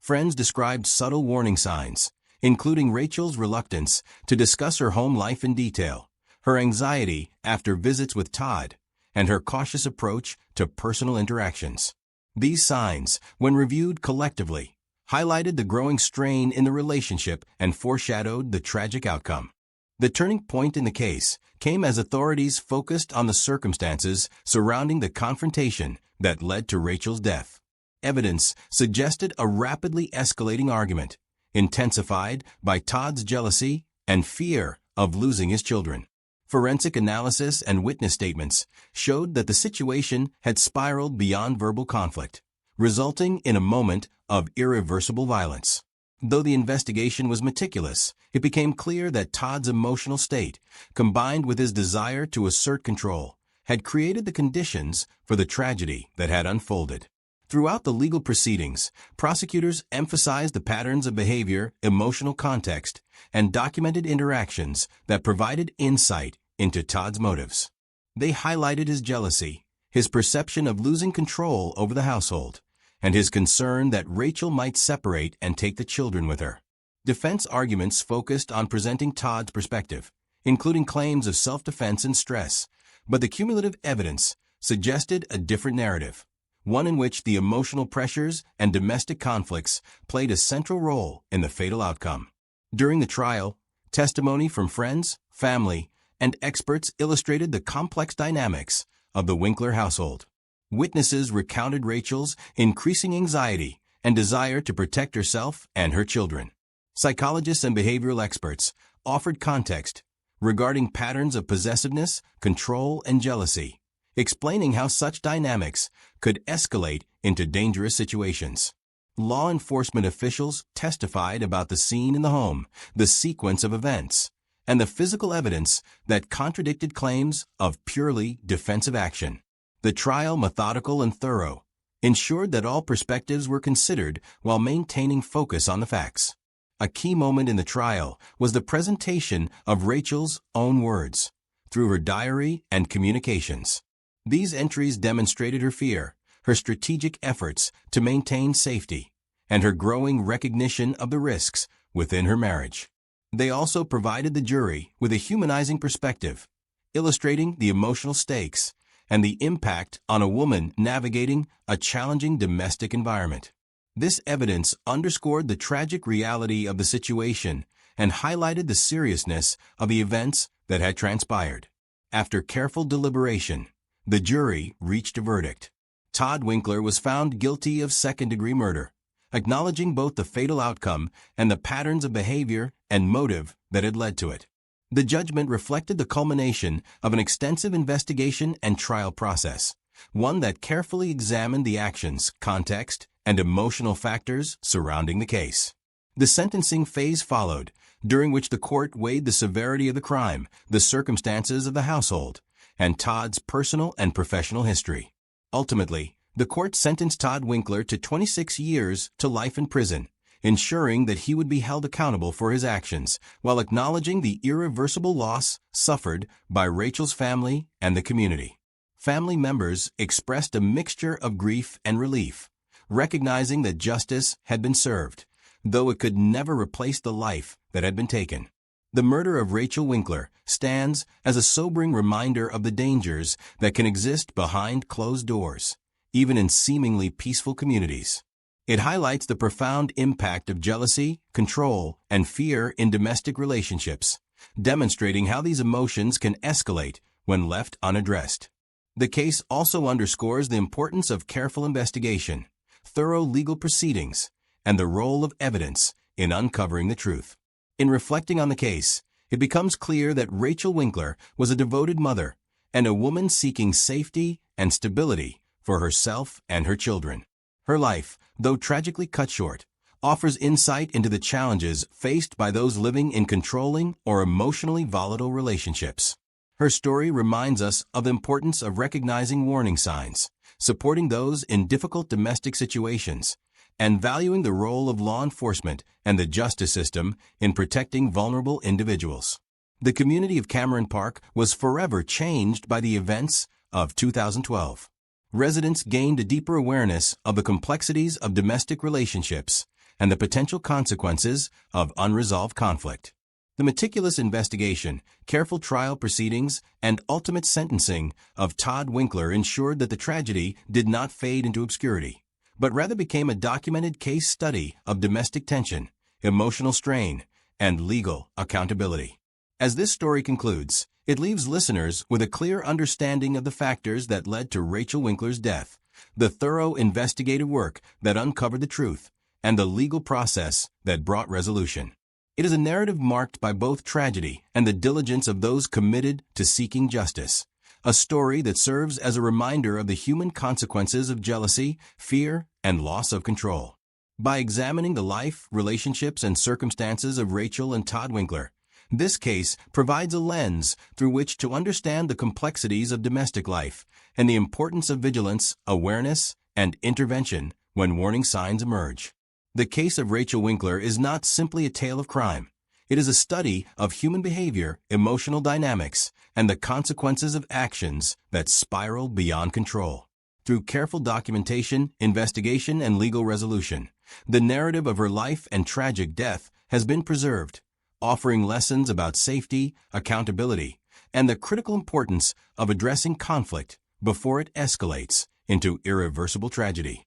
Friends described subtle warning signs, including Rachel's reluctance to discuss her home life in detail, her anxiety after visits with Todd, and her cautious approach to personal interactions. These signs, when reviewed collectively, highlighted the growing strain in the relationship and foreshadowed the tragic outcome. The turning point in the case came as authorities focused on the circumstances surrounding the confrontation that led to Rachel's death. Evidence suggested a rapidly escalating argument, intensified by Todd's jealousy and fear of losing his children. Forensic analysis and witness statements showed that the situation had spiraled beyond verbal conflict, resulting in a moment of irreversible violence. Though the investigation was meticulous, it became clear that Todd's emotional state, combined with his desire to assert control, had created the conditions for the tragedy that had unfolded. Throughout the legal proceedings, prosecutors emphasized the patterns of behavior, emotional context, and documented interactions that provided insight into Todd's motives. They highlighted his jealousy, his perception of losing control over the household, and his concern that Rachel might separate and take the children with her. Defense arguments focused on presenting Todd's perspective, including claims of self-defense and stress, but the cumulative evidence suggested a different narrative, one in which the emotional pressures and domestic conflicts played a central role in the fatal outcome. During the trial, testimony from friends, family, and experts illustrated the complex dynamics of the Winkler household. Witnesses recounted Rachel's increasing anxiety and desire to protect herself and her children. Psychologists and behavioral experts offered context regarding patterns of possessiveness, control, and jealousy, explaining how such dynamics could escalate into dangerous situations. Law enforcement officials testified about the scene in the home, the sequence of events, and the physical evidence that contradicted claims of purely defensive action. The trial, methodical and thorough, ensured that all perspectives were considered while maintaining focus on the facts. A key moment in the trial was the presentation of Rachel's own words through her diary and communications. These entries demonstrated her fear, her strategic efforts to maintain safety, and her growing recognition of the risks within her marriage. They also provided the jury with a humanizing perspective, illustrating the emotional stakes and the impact on a woman navigating a challenging domestic environment. This evidence underscored the tragic reality of the situation and highlighted the seriousness of the events that had transpired. After careful deliberation, the jury reached a verdict. Todd Winkler was found guilty of second-degree murder, acknowledging both the fatal outcome and the patterns of behavior and motive that had led to it. The judgment reflected the culmination of an extensive investigation and trial process, one that carefully examined the actions, context, and emotional factors surrounding the case. The sentencing phase followed, during which the court weighed the severity of the crime, the circumstances of the household, and Todd's personal and professional history. Ultimately, the court sentenced Todd Winkler to 26 years to life in prison, ensuring that he would be held accountable for his actions while acknowledging the irreversible loss suffered by Rachel's family and the community. Family members expressed a mixture of grief and relief, recognizing that justice had been served, though it could never replace the life that had been taken. The murder of Rachel Winkler stands as a sobering reminder of the dangers that can exist behind closed doors, even in seemingly peaceful communities. It highlights the profound impact of jealousy, control, and fear in domestic relationships, demonstrating how these emotions can escalate when left unaddressed. The case also underscores the importance of careful investigation, thorough legal proceedings, and the role of evidence in uncovering the truth. In reflecting on the case, it becomes clear that Rachel Winkler was a devoted mother and a woman seeking safety and stability for herself and her children. Her life, though tragically cut short, offers insight into the challenges faced by those living in controlling or emotionally volatile relationships. Her story reminds us of the importance of recognizing warning signs, supporting those in difficult domestic situations, and valuing the role of law enforcement and the justice system in protecting vulnerable individuals. The community of Cameron Park was forever changed by the events of 2012. Residents gained a deeper awareness of the complexities of domestic relationships and the potential consequences of unresolved conflict. The meticulous investigation, careful trial proceedings, and ultimate sentencing of Todd Winkler ensured that the tragedy did not fade into obscurity, but rather became a documented case study of domestic tension, emotional strain, and legal accountability. As this story concludes, it leaves listeners with a clear understanding of the factors that led to Rachel Winkler's death, the thorough investigative work that uncovered the truth, and the legal process that brought resolution. It is a narrative marked by both tragedy and the diligence of those committed to seeking justice, a story that serves as a reminder of the human consequences of jealousy, fear, and loss of control. By examining the life, relationships, and circumstances of Rachel and Todd Winkler, this case provides a lens through which to understand the complexities of domestic life and the importance of vigilance, awareness, and intervention when warning signs emerge. The case of Rachel Winkler is not simply a tale of crime. It is a study of human behavior, emotional dynamics, and the consequences of actions that spiral beyond control. Through careful documentation, investigation, and legal resolution, the narrative of her life and tragic death has been preserved, offering lessons about safety, accountability, and the critical importance of addressing conflict before it escalates into irreversible tragedy.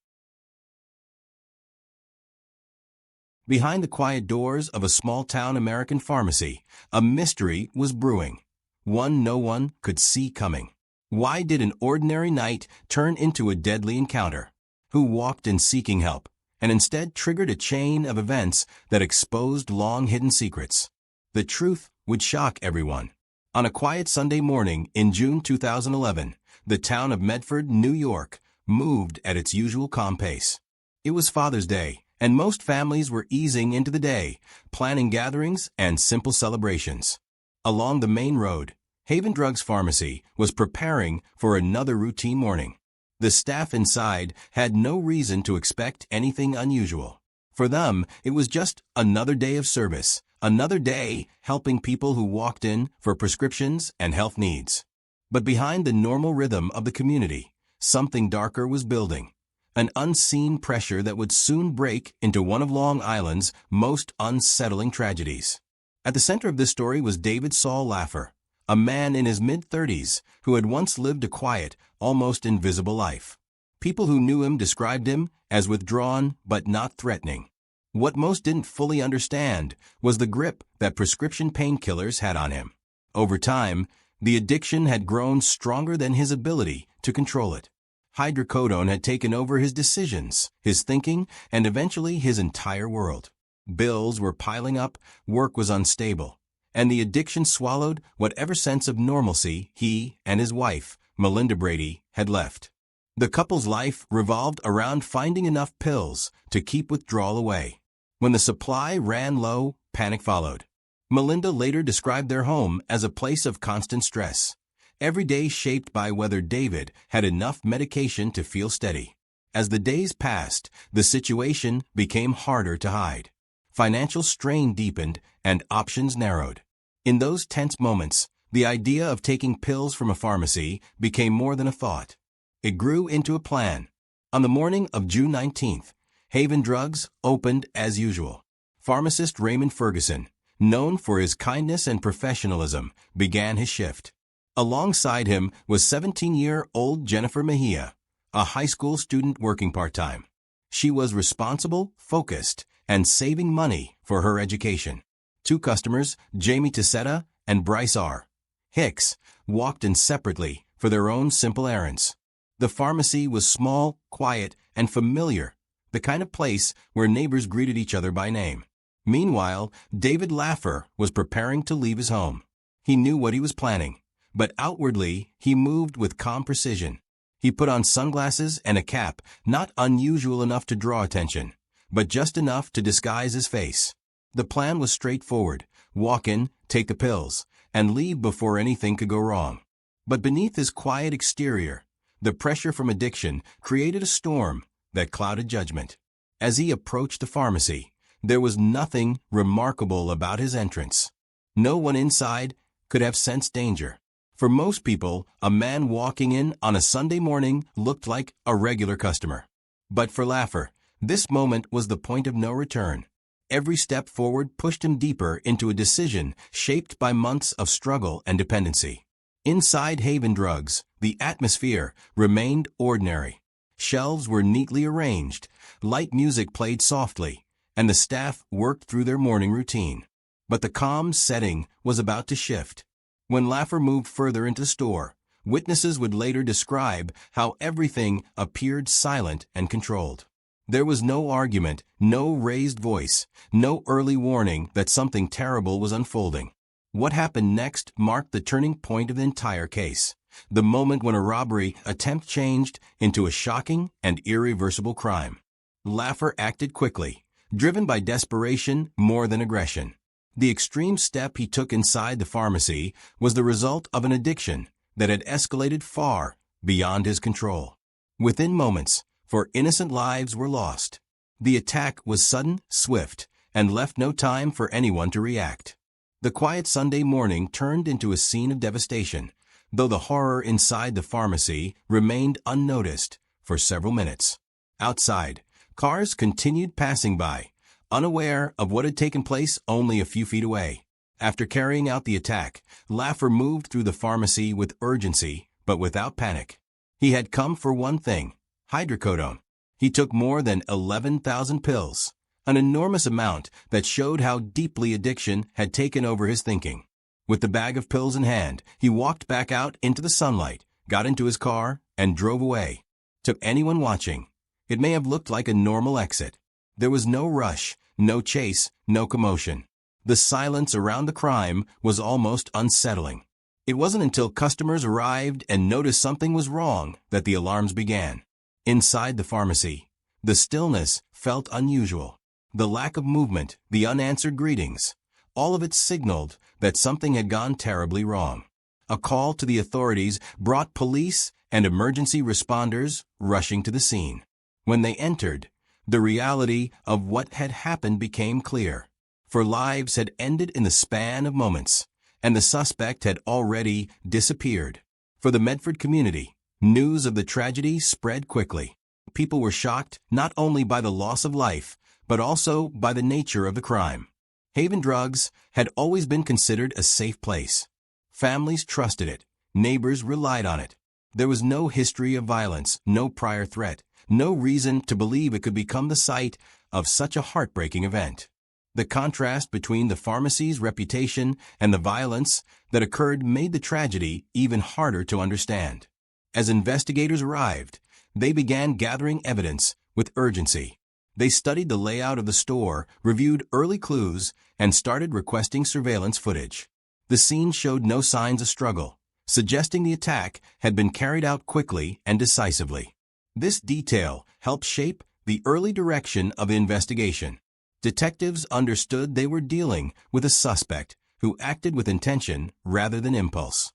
Behind the quiet doors of a small-town American pharmacy, a mystery was brewing, one no one could see coming. Why did an ordinary night turn into a deadly encounter? Who walked in seeking help, and instead triggered a chain of events that exposed long-hidden secrets? The truth would shock everyone. On a quiet Sunday morning in June 2011, the town of Medford, New York, moved at its usual calm pace. It was Father's Day, and most families were easing into the day, planning gatherings and simple celebrations. Along the main road, Haven Drugs Pharmacy was preparing for another routine morning. The staff inside had no reason to expect anything unusual. For them, it was just another day of service, another day helping people who walked in for prescriptions and health needs. But behind the normal rhythm of the community, something darker was building. An unseen pressure that would soon break into one of Long Island's most unsettling tragedies. At the center of this story was David Saul Laffer, a man in his mid-30s who had once lived a quiet, almost invisible life. People who knew him described him as withdrawn but not threatening. What most didn't fully understand was the grip that prescription painkillers had on him. Over time, the addiction had grown stronger than his ability to control it. Hydrocodone had taken over his decisions, his thinking, and eventually his entire world. Bills were piling up, work was unstable, and the addiction swallowed whatever sense of normalcy he and his wife, Melinda Brady, had left. The couple's life revolved around finding enough pills to keep withdrawal away. When the supply ran low, panic followed. Melinda later described their home as a place of constant stress, every day shaped by whether David had enough medication to feel steady. As the days passed, the situation became harder to hide. Financial strain deepened and options narrowed. In those tense moments, the idea of taking pills from a pharmacy became more than a thought. It grew into a plan. On the morning of June 19th, Haven Drugs opened as usual. Pharmacist Raymond Ferguson, known for his kindness and professionalism, began his shift. Alongside him was 17-year-old Jennifer Mejia, a high school student working part-time. She was responsible, focused, and saving money for her education. Two customers, Jamie Tessetta and Bryce R. Hicks, walked in separately for their own simple errands. The pharmacy was small, quiet, and familiar, the kind of place where neighbors greeted each other by name. Meanwhile, David Laffer was preparing to leave his home. He knew what he was planning, but outwardly he moved with calm precision. He put on sunglasses and a cap, not unusual enough to draw attention, but just enough to disguise his face. The plan was straightforward: walk in, take the pills, and leave before anything could go wrong. But beneath his quiet exterior, the pressure from addiction created a storm that clouded judgment. As he approached the pharmacy, there was nothing remarkable about his entrance. No one inside could have sensed danger. For most people, a man walking in on a Sunday morning looked like a regular customer. But for Laffer, This moment was the point of no return. Every step forward pushed him deeper into a decision shaped by months of struggle and dependency. Inside Haven Drugs, the atmosphere remained ordinary. Shelves were neatly arranged, light music played softly, and the staff worked through their morning routine. But the calm setting was about to shift. When Laffer moved further into the store, witnesses would later describe how everything appeared silent and controlled. There was no argument, no raised voice, no early warning that something terrible was unfolding. What happened next marked the turning point of the entire case, the moment when a robbery attempt changed into a shocking and irreversible crime. Laffer acted quickly, driven by desperation more than aggression. The extreme step he took inside the pharmacy was the result of an addiction that had escalated far beyond his control. Within moments, innocent lives were lost. The attack was sudden, swift, and left no time for anyone to react. The quiet Sunday morning turned into a scene of devastation, though the horror inside the pharmacy remained unnoticed for several minutes. Outside, cars continued passing by, unaware of what had taken place only a few feet away. After carrying out the attack, Laffer moved through the pharmacy with urgency, but without panic. He had come for one thing: hydrocodone. He took more than 11,000 pills, an enormous amount that showed how deeply addiction had taken over his thinking. With the bag of pills in hand, he walked back out into the sunlight, got into his car, and drove away. To anyone watching, it may have looked like a normal exit. There was no rush, no chase, no commotion. The silence around the crime was almost unsettling. It wasn't until customers arrived and noticed something was wrong that the alarms began. Inside the pharmacy, the stillness felt unusual. The lack of movement, the unanswered greetings, all of it signaled that something had gone terribly wrong. A call to the authorities brought police and emergency responders rushing to the scene. When they entered, the reality of what had happened became clear. For lives had ended in the span of moments, and the suspect had already disappeared. For the Medford community, news of the tragedy spread quickly. People were shocked not only by the loss of life, but also by the nature of the crime. Haven Drugs had always been considered a safe place. Families trusted it, neighbors relied on it. There was no history of violence, no prior threat, no reason to believe it could become the site of such a heartbreaking event. The contrast between the pharmacy's reputation and the violence that occurred made the tragedy even harder to understand. As investigators arrived, they began gathering evidence with urgency. They studied the layout of the store, reviewed early clues, and started requesting surveillance footage. The scene showed no signs of struggle, suggesting the attack had been carried out quickly and decisively. This detail helped shape the early direction of the investigation. Detectives understood they were dealing with a suspect who acted with intention rather than impulse.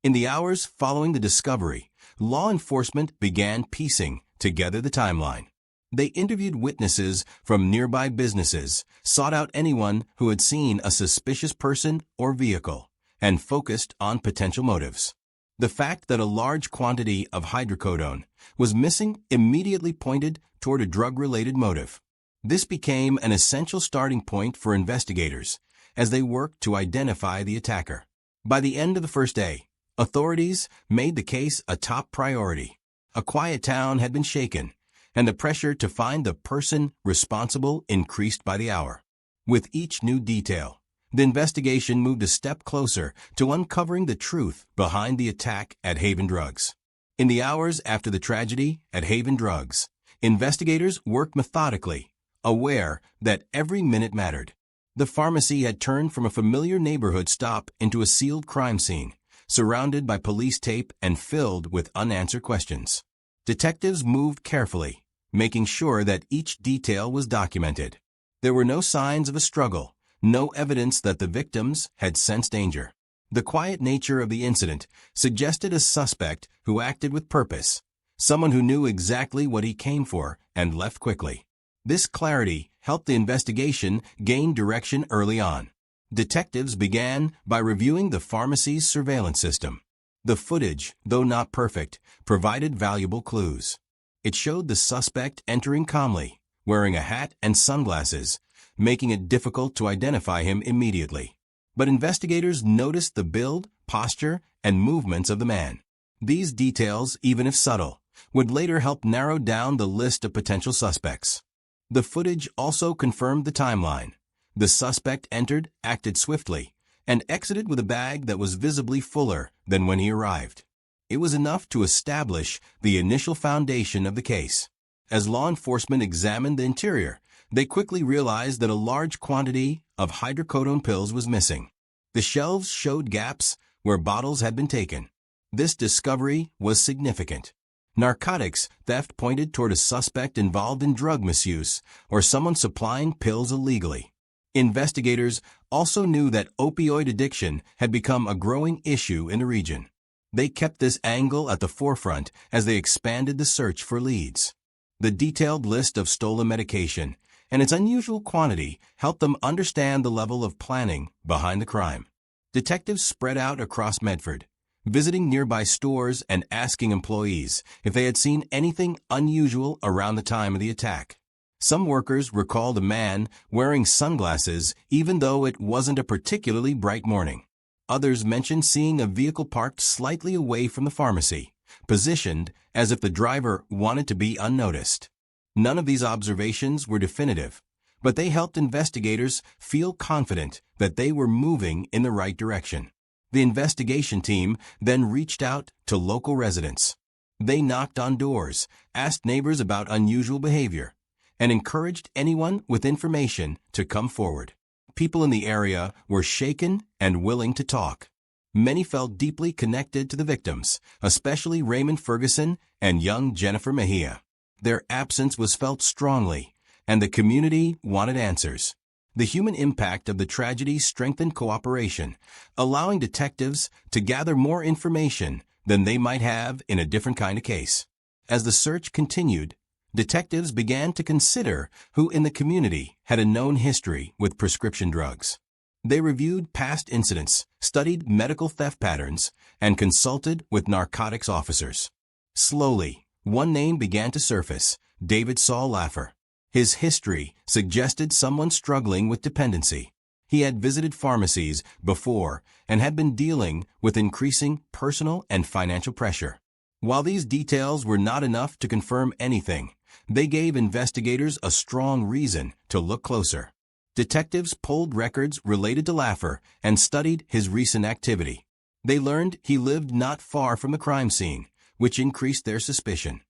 In the hours following the discovery, law enforcement began piecing together the timeline. They interviewed witnesses from nearby businesses, sought out anyone who had seen a suspicious person or vehicle, and focused on potential motives. The fact that a large quantity of hydrocodone was missing immediately pointed toward a drug-related motive. This became an essential starting point for investigators as they worked to identify the attacker. By the end of the first day, authorities made the case a top priority. A quiet town had been shaken, and the pressure to find the person responsible increased by the hour. With each new detail, the investigation moved a step closer to uncovering the truth behind the attack at Haven Drugs. In the hours after the tragedy at Haven Drugs, investigators worked methodically, aware that every minute mattered. The pharmacy had turned from a familiar neighborhood stop into a sealed crime scene, surrounded by police tape and filled with unanswered questions. Detectives moved carefully, making sure that each detail was documented. There were no signs of a struggle, no evidence that the victims had sensed danger. The quiet nature of the incident suggested a suspect who acted with purpose, someone who knew exactly what he came for and left quickly. This clarity helped the investigation gain direction early on. Detectives began by reviewing the pharmacy's surveillance system. The footage, though not perfect, provided valuable clues. It showed the suspect entering calmly, wearing a hat and sunglasses, making it difficult to identify him immediately. But investigators noticed the build, posture, and movements of the man. These details, even if subtle, would later help narrow down the list of potential suspects. The footage also confirmed the timeline. The suspect entered, acted swiftly, and exited with a bag that was visibly fuller than when he arrived. It was enough to establish the initial foundation of the case. As law enforcement examined the interior, they quickly realized that a large quantity of hydrocodone pills was missing. The shelves showed gaps where bottles had been taken. This discovery was significant. Narcotics theft pointed toward a suspect involved in drug misuse or someone supplying pills illegally. Investigators also knew that opioid addiction had become a growing issue in the region. They kept this angle at the forefront as they expanded the search for leads. The detailed list of stolen medication and its unusual quantity helped them understand the level of planning behind the crime. Detectives spread out across Medford, visiting nearby stores and asking employees if they had seen anything unusual around the time of the attack. Some workers recalled a man wearing sunglasses even though it wasn't a particularly bright morning. Others mentioned seeing a vehicle parked slightly away from the pharmacy, positioned as if the driver wanted to be unnoticed. None of these observations were definitive, but they helped investigators feel confident that they were moving in the right direction. The investigation team then reached out to local residents. They knocked on doors, asked neighbors about unusual behavior, and encouraged anyone with information to come forward. People in the area were shaken and willing to talk. Many felt deeply connected to the victims, especially Raymond Ferguson and young Jennifer Mejia. Their absence was felt strongly, and the community wanted answers. The human impact of the tragedy strengthened cooperation, allowing detectives to gather more information than they might have in a different kind of case. As the search continued, detectives began to consider who in the community had a known history with prescription drugs. They reviewed past incidents, studied medical theft patterns, and consulted with narcotics officers. Slowly, one name began to surface: David Saul Laffer. His history suggested someone struggling with dependency. He had visited pharmacies before and had been dealing with increasing personal and financial pressure. While these details were not enough to confirm anything, they gave investigators a strong reason to look closer. Detectives pulled records related to Laffer and studied his recent activity. They learned he lived not far from the crime scene, which increased their suspicion.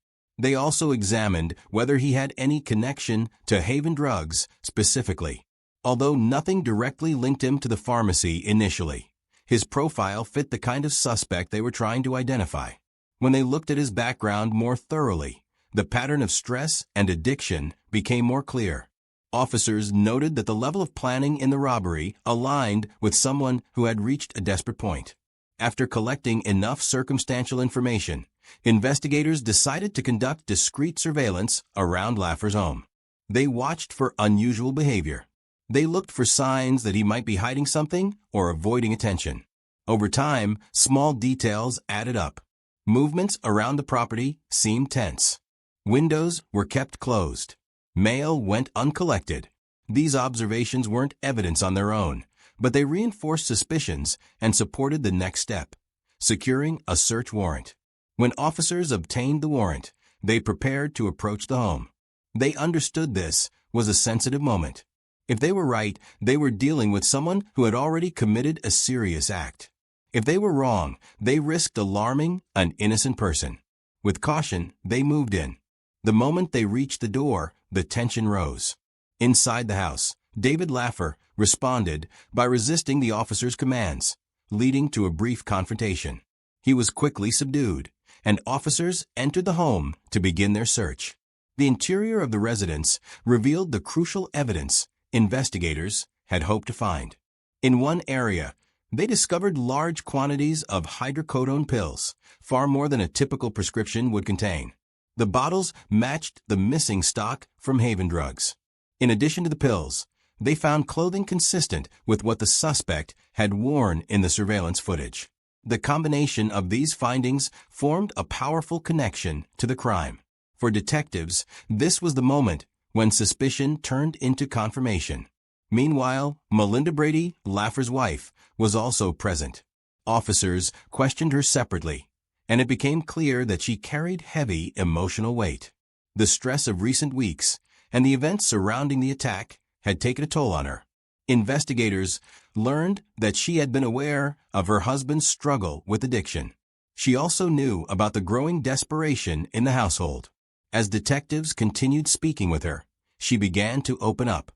They also examined whether he had any connection to Haven Drugs specifically. Although nothing directly linked him to the pharmacy initially, his profile fit the kind of suspect they were trying to identify. When they looked at his background more thoroughly, the pattern of stress and addiction became more clear. Officers noted that the level of planning in the robbery aligned with someone who had reached a desperate point. After collecting enough circumstantial information, investigators decided to conduct discreet surveillance around Laffer's home. They watched for unusual behavior. They looked for signs that he might be hiding something or avoiding attention. Over time, small details added up. Movements around the property seemed tense. Windows were kept closed. Mail went uncollected. These observations weren't evidence on their own, but they reinforced suspicions and supported the next step: securing a search warrant. When officers obtained the warrant, they prepared to approach the home. They understood this was a sensitive moment. If they were right, they were dealing with someone who had already committed a serious act. If they were wrong, they risked alarming an innocent person. With caution, they moved in. The moment they reached the door, the tension rose. Inside the house, David Laffer responded by resisting the officers' commands, leading to a brief confrontation. He was quickly subdued, and officers entered the home to begin their search. The interior of the residence revealed the crucial evidence investigators had hoped to find. In one area, they discovered large quantities of hydrocodone pills, far more than a typical prescription would contain. The bottles matched the missing stock from Haven Drugs. In addition to the pills, they found clothing consistent with what the suspect had worn in the surveillance footage. The combination of these findings formed a powerful connection to the crime. For detectives, this was the moment when suspicion turned into confirmation. Meanwhile, Melinda Brady, Laffer's wife, was also present. Officers questioned her separately, and it became clear that she carried heavy emotional weight. The stress of recent weeks and the events surrounding the attack had taken a toll on her. Investigators learned that she had been aware of her husband's struggle with addiction. She also knew about the growing desperation in the household. As detectives continued speaking with her, she began to open up.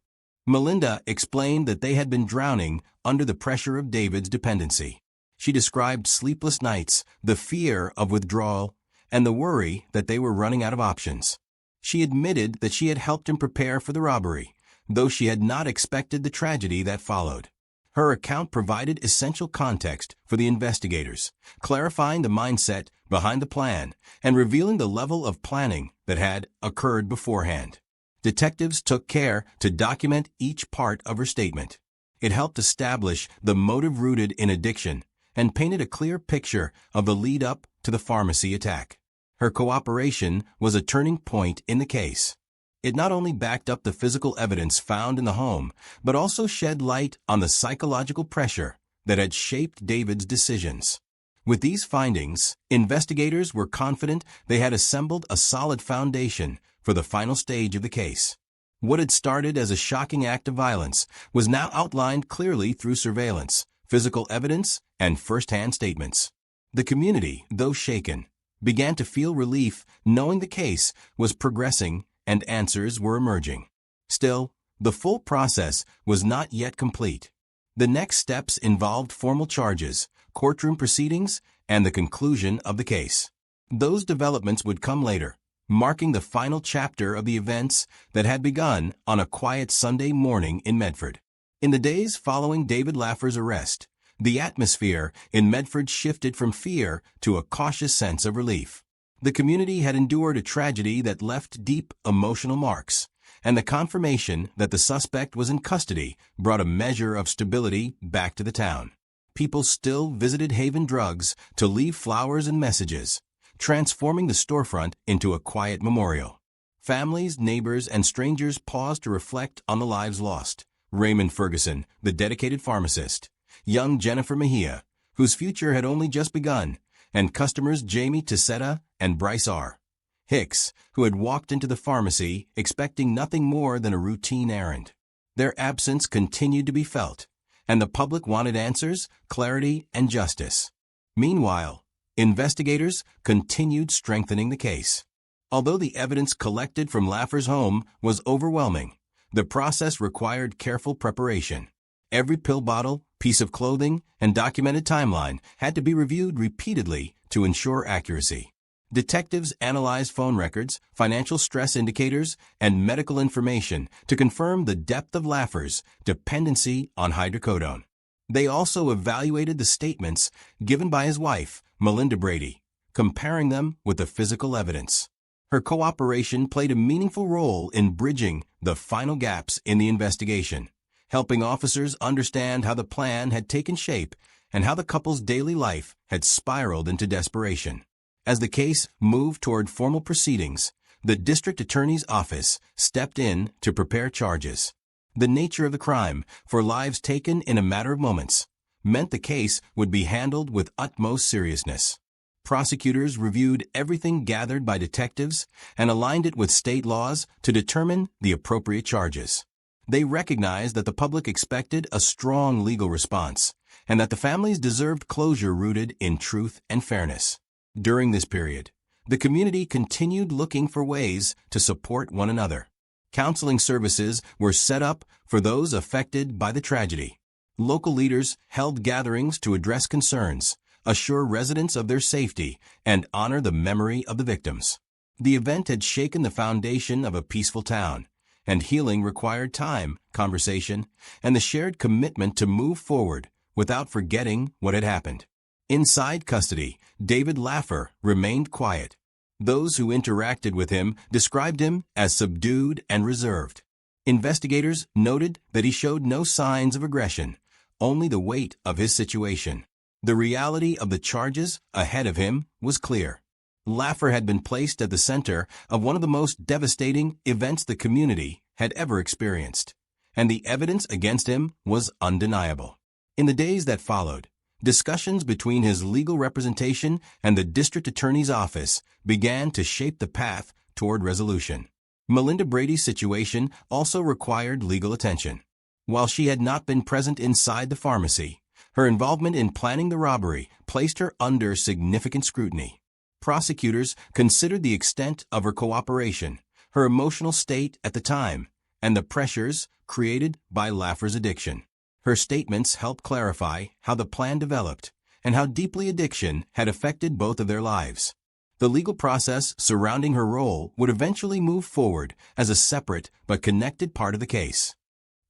Melinda explained that they had been drowning under the pressure of David's dependency. She described sleepless nights, the fear of withdrawal, and the worry that they were running out of options. She admitted that she had helped him prepare for the robbery, though she had not expected the tragedy that followed. Her account provided essential context for the investigators, clarifying the mindset behind the plan and revealing the level of planning that had occurred beforehand. Detectives took care to document each part of her statement. It helped establish the motive rooted in addiction and painted a clear picture of the lead-up to the pharmacy attack. Her cooperation was a turning point in the case. It not only backed up the physical evidence found in the home, but also shed light on the psychological pressure that had shaped David's decisions. With these findings, investigators were confident they had assembled a solid foundation for the final stage of the case. What had started as a shocking act of violence was now outlined clearly through surveillance, physical evidence, and first-hand statements. The community, though shaken, began to feel relief knowing the case was progressing and answers were emerging. Still, the full process was not yet complete. The next steps involved formal charges, courtroom proceedings, and the conclusion of the case. Those developments would come later, marking the final chapter of the events that had begun on a quiet Sunday morning in Medford. In the days following David Laffer's arrest, the atmosphere in Medford shifted from fear to a cautious sense of relief. The community had endured a tragedy that left deep emotional marks, and the confirmation that the suspect was in custody brought a measure of stability back to the town. People still visited Haven Drugs to leave flowers and messages, transforming the storefront into a quiet memorial. Families, neighbors, and strangers paused to reflect on the lives lost. Raymond Ferguson, the dedicated pharmacist, young Jennifer Mejia, whose future had only just begun, and customers Jamie Tessetta and Bryce R. Hicks, who had walked into the pharmacy expecting nothing more than a routine errand. Their absence continued to be felt, and the public wanted answers, clarity, and justice. Meanwhile, investigators continued strengthening the case. Although the evidence collected from Laffer's home was overwhelming, the process required careful preparation. Every pill bottle, piece of clothing, and documented timeline had to be reviewed repeatedly to ensure accuracy. Detectives analyzed phone records, financial stress indicators, and medical information to confirm the depth of Laffer's dependency on hydrocodone. They also evaluated the statements given by his wife, Melinda Brady, comparing them with the physical evidence. Her cooperation played a meaningful role in bridging the final gaps in the investigation, helping officers understand how the plan had taken shape and how the couple's daily life had spiraled into desperation. As the case moved toward formal proceedings, the district attorney's office stepped in to prepare charges. The nature of the crime, for lives taken in a matter of moments, meant the case would be handled with utmost seriousness. Prosecutors reviewed everything gathered by detectives and aligned it with state laws to determine the appropriate charges. They recognized that the public expected a strong legal response and that the families deserved closure rooted in truth and fairness. During this period, the community continued looking for ways to support one another. Counseling services were set up for those affected by the tragedy. Local leaders held gatherings to address concerns, assure residents of their safety, and honor the memory of the victims. The event had shaken the foundation of a peaceful town, and healing required time, conversation, and the shared commitment to move forward without forgetting what had happened. Inside custody, David Laffer remained quiet. Those who interacted with him described him as subdued and reserved. Investigators noted that he showed no signs of aggression, only the weight of his situation. The reality of the charges ahead of him was clear. Laffer had been placed at the center of one of the most devastating events the community had ever experienced, and the evidence against him was undeniable. In the days that followed, discussions between his legal representation and the district attorney's office began to shape the path toward resolution. Melinda Brady's situation also required legal attention. While she had not been present inside the pharmacy, her involvement in planning the robbery placed her under significant scrutiny. Prosecutors considered the extent of her cooperation, her emotional state at the time, and the pressures created by Laffer's addiction. Her statements helped clarify how the plan developed and how deeply addiction had affected both of their lives. The legal process surrounding her role would eventually move forward as a separate but connected part of the case.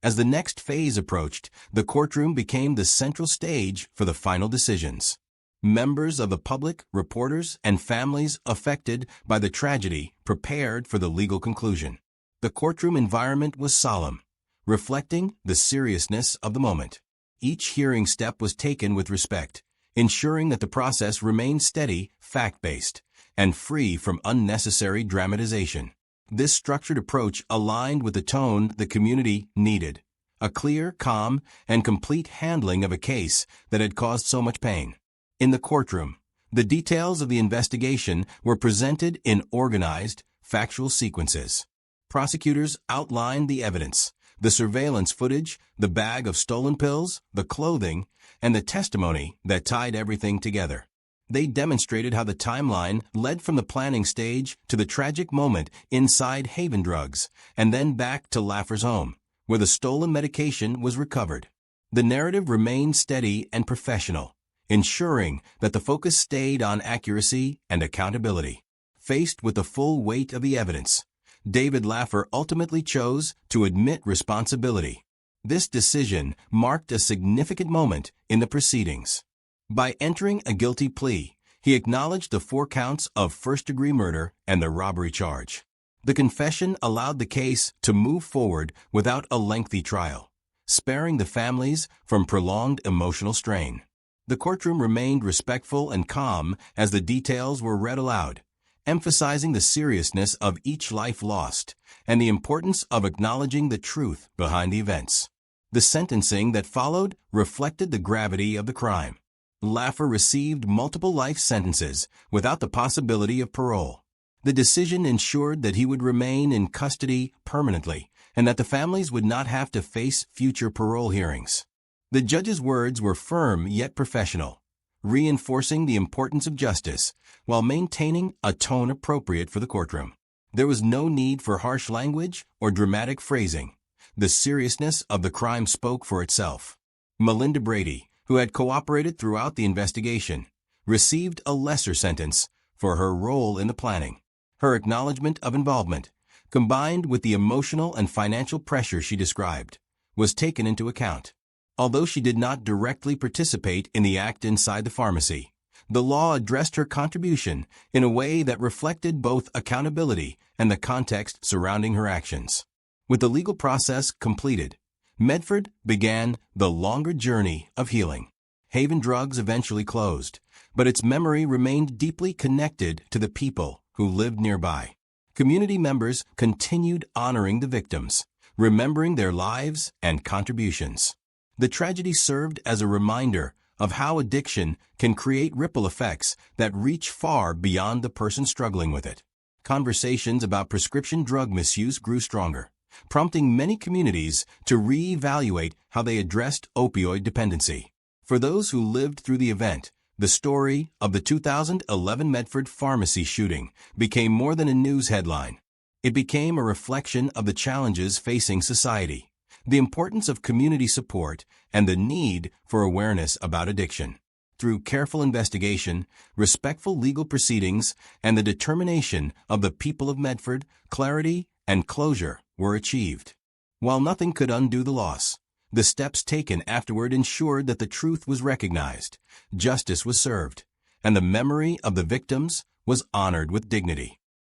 As the next phase approached, the courtroom became the central stage for the final decisions. Members of the public, reporters, and families affected by the tragedy prepared for the legal conclusion. The courtroom environment was solemn, reflecting the seriousness of the moment. Each hearing step was taken with respect, ensuring that the process remained steady, fact-based, and free from unnecessary dramatization. This structured approach aligned with the tone the community needed, a clear, calm, and complete handling of a case that had caused so much pain. In the courtroom, the details of the investigation were presented in organized, factual sequences. Prosecutors outlined the evidence, the surveillance footage, the bag of stolen pills, the clothing, and the testimony that tied everything together. They demonstrated how the timeline led from the planning stage to the tragic moment inside Haven Drugs, and then back to Laffer's home, where the stolen medication was recovered. The narrative remained steady and professional, ensuring that the focus stayed on accuracy and accountability. Faced with the full weight of the evidence, David Laffer ultimately chose to admit responsibility. This decision marked a significant moment in the proceedings. By entering a guilty plea, he acknowledged the 4 counts of first-degree murder and the robbery charge. The confession allowed the case to move forward without a lengthy trial, sparing the families from prolonged emotional strain. The courtroom remained respectful and calm as the details were read aloud, emphasizing the seriousness of each life lost and the importance of acknowledging the truth behind the events. The sentencing that followed reflected the gravity of the crime. Laffer received multiple life sentences without the possibility of parole. The decision ensured that he would remain in custody permanently and that the families would not have to face future parole hearings. The judge's words were firm yet professional, reinforcing the importance of justice while maintaining a tone appropriate for the courtroom. There was no need for harsh language or dramatic phrasing. The seriousness of the crime spoke for itself. Melinda Brady, who had cooperated throughout the investigation, received a lesser sentence for her role in the planning. Her acknowledgement of involvement, combined with the emotional and financial pressure she described, was taken into account. Although she did not directly participate in the act inside the pharmacy, the law addressed her contribution in a way that reflected both accountability and the context surrounding her actions. With the legal process completed, Medford began the longer journey of healing. Haven Drugs eventually closed, but its memory remained deeply connected to the people who lived nearby. Community members continued honoring the victims, remembering their lives and contributions. The tragedy served as a reminder of how addiction can create ripple effects that reach far beyond the person struggling with it. Conversations about prescription drug misuse grew stronger, prompting many communities to reevaluate how they addressed opioid dependency. For those who lived through the event, the story of the 2011 Medford pharmacy shooting became more than a news headline. It became a reflection of the challenges facing society, the importance of community support, and the need for awareness about addiction. Through careful investigation, respectful legal proceedings, and the determination of the people of Medford, clarity and closure were achieved. While nothing could undo the loss, the steps taken afterward ensured that the truth was recognized, justice was served, and the memory of the victims was honored with dignity.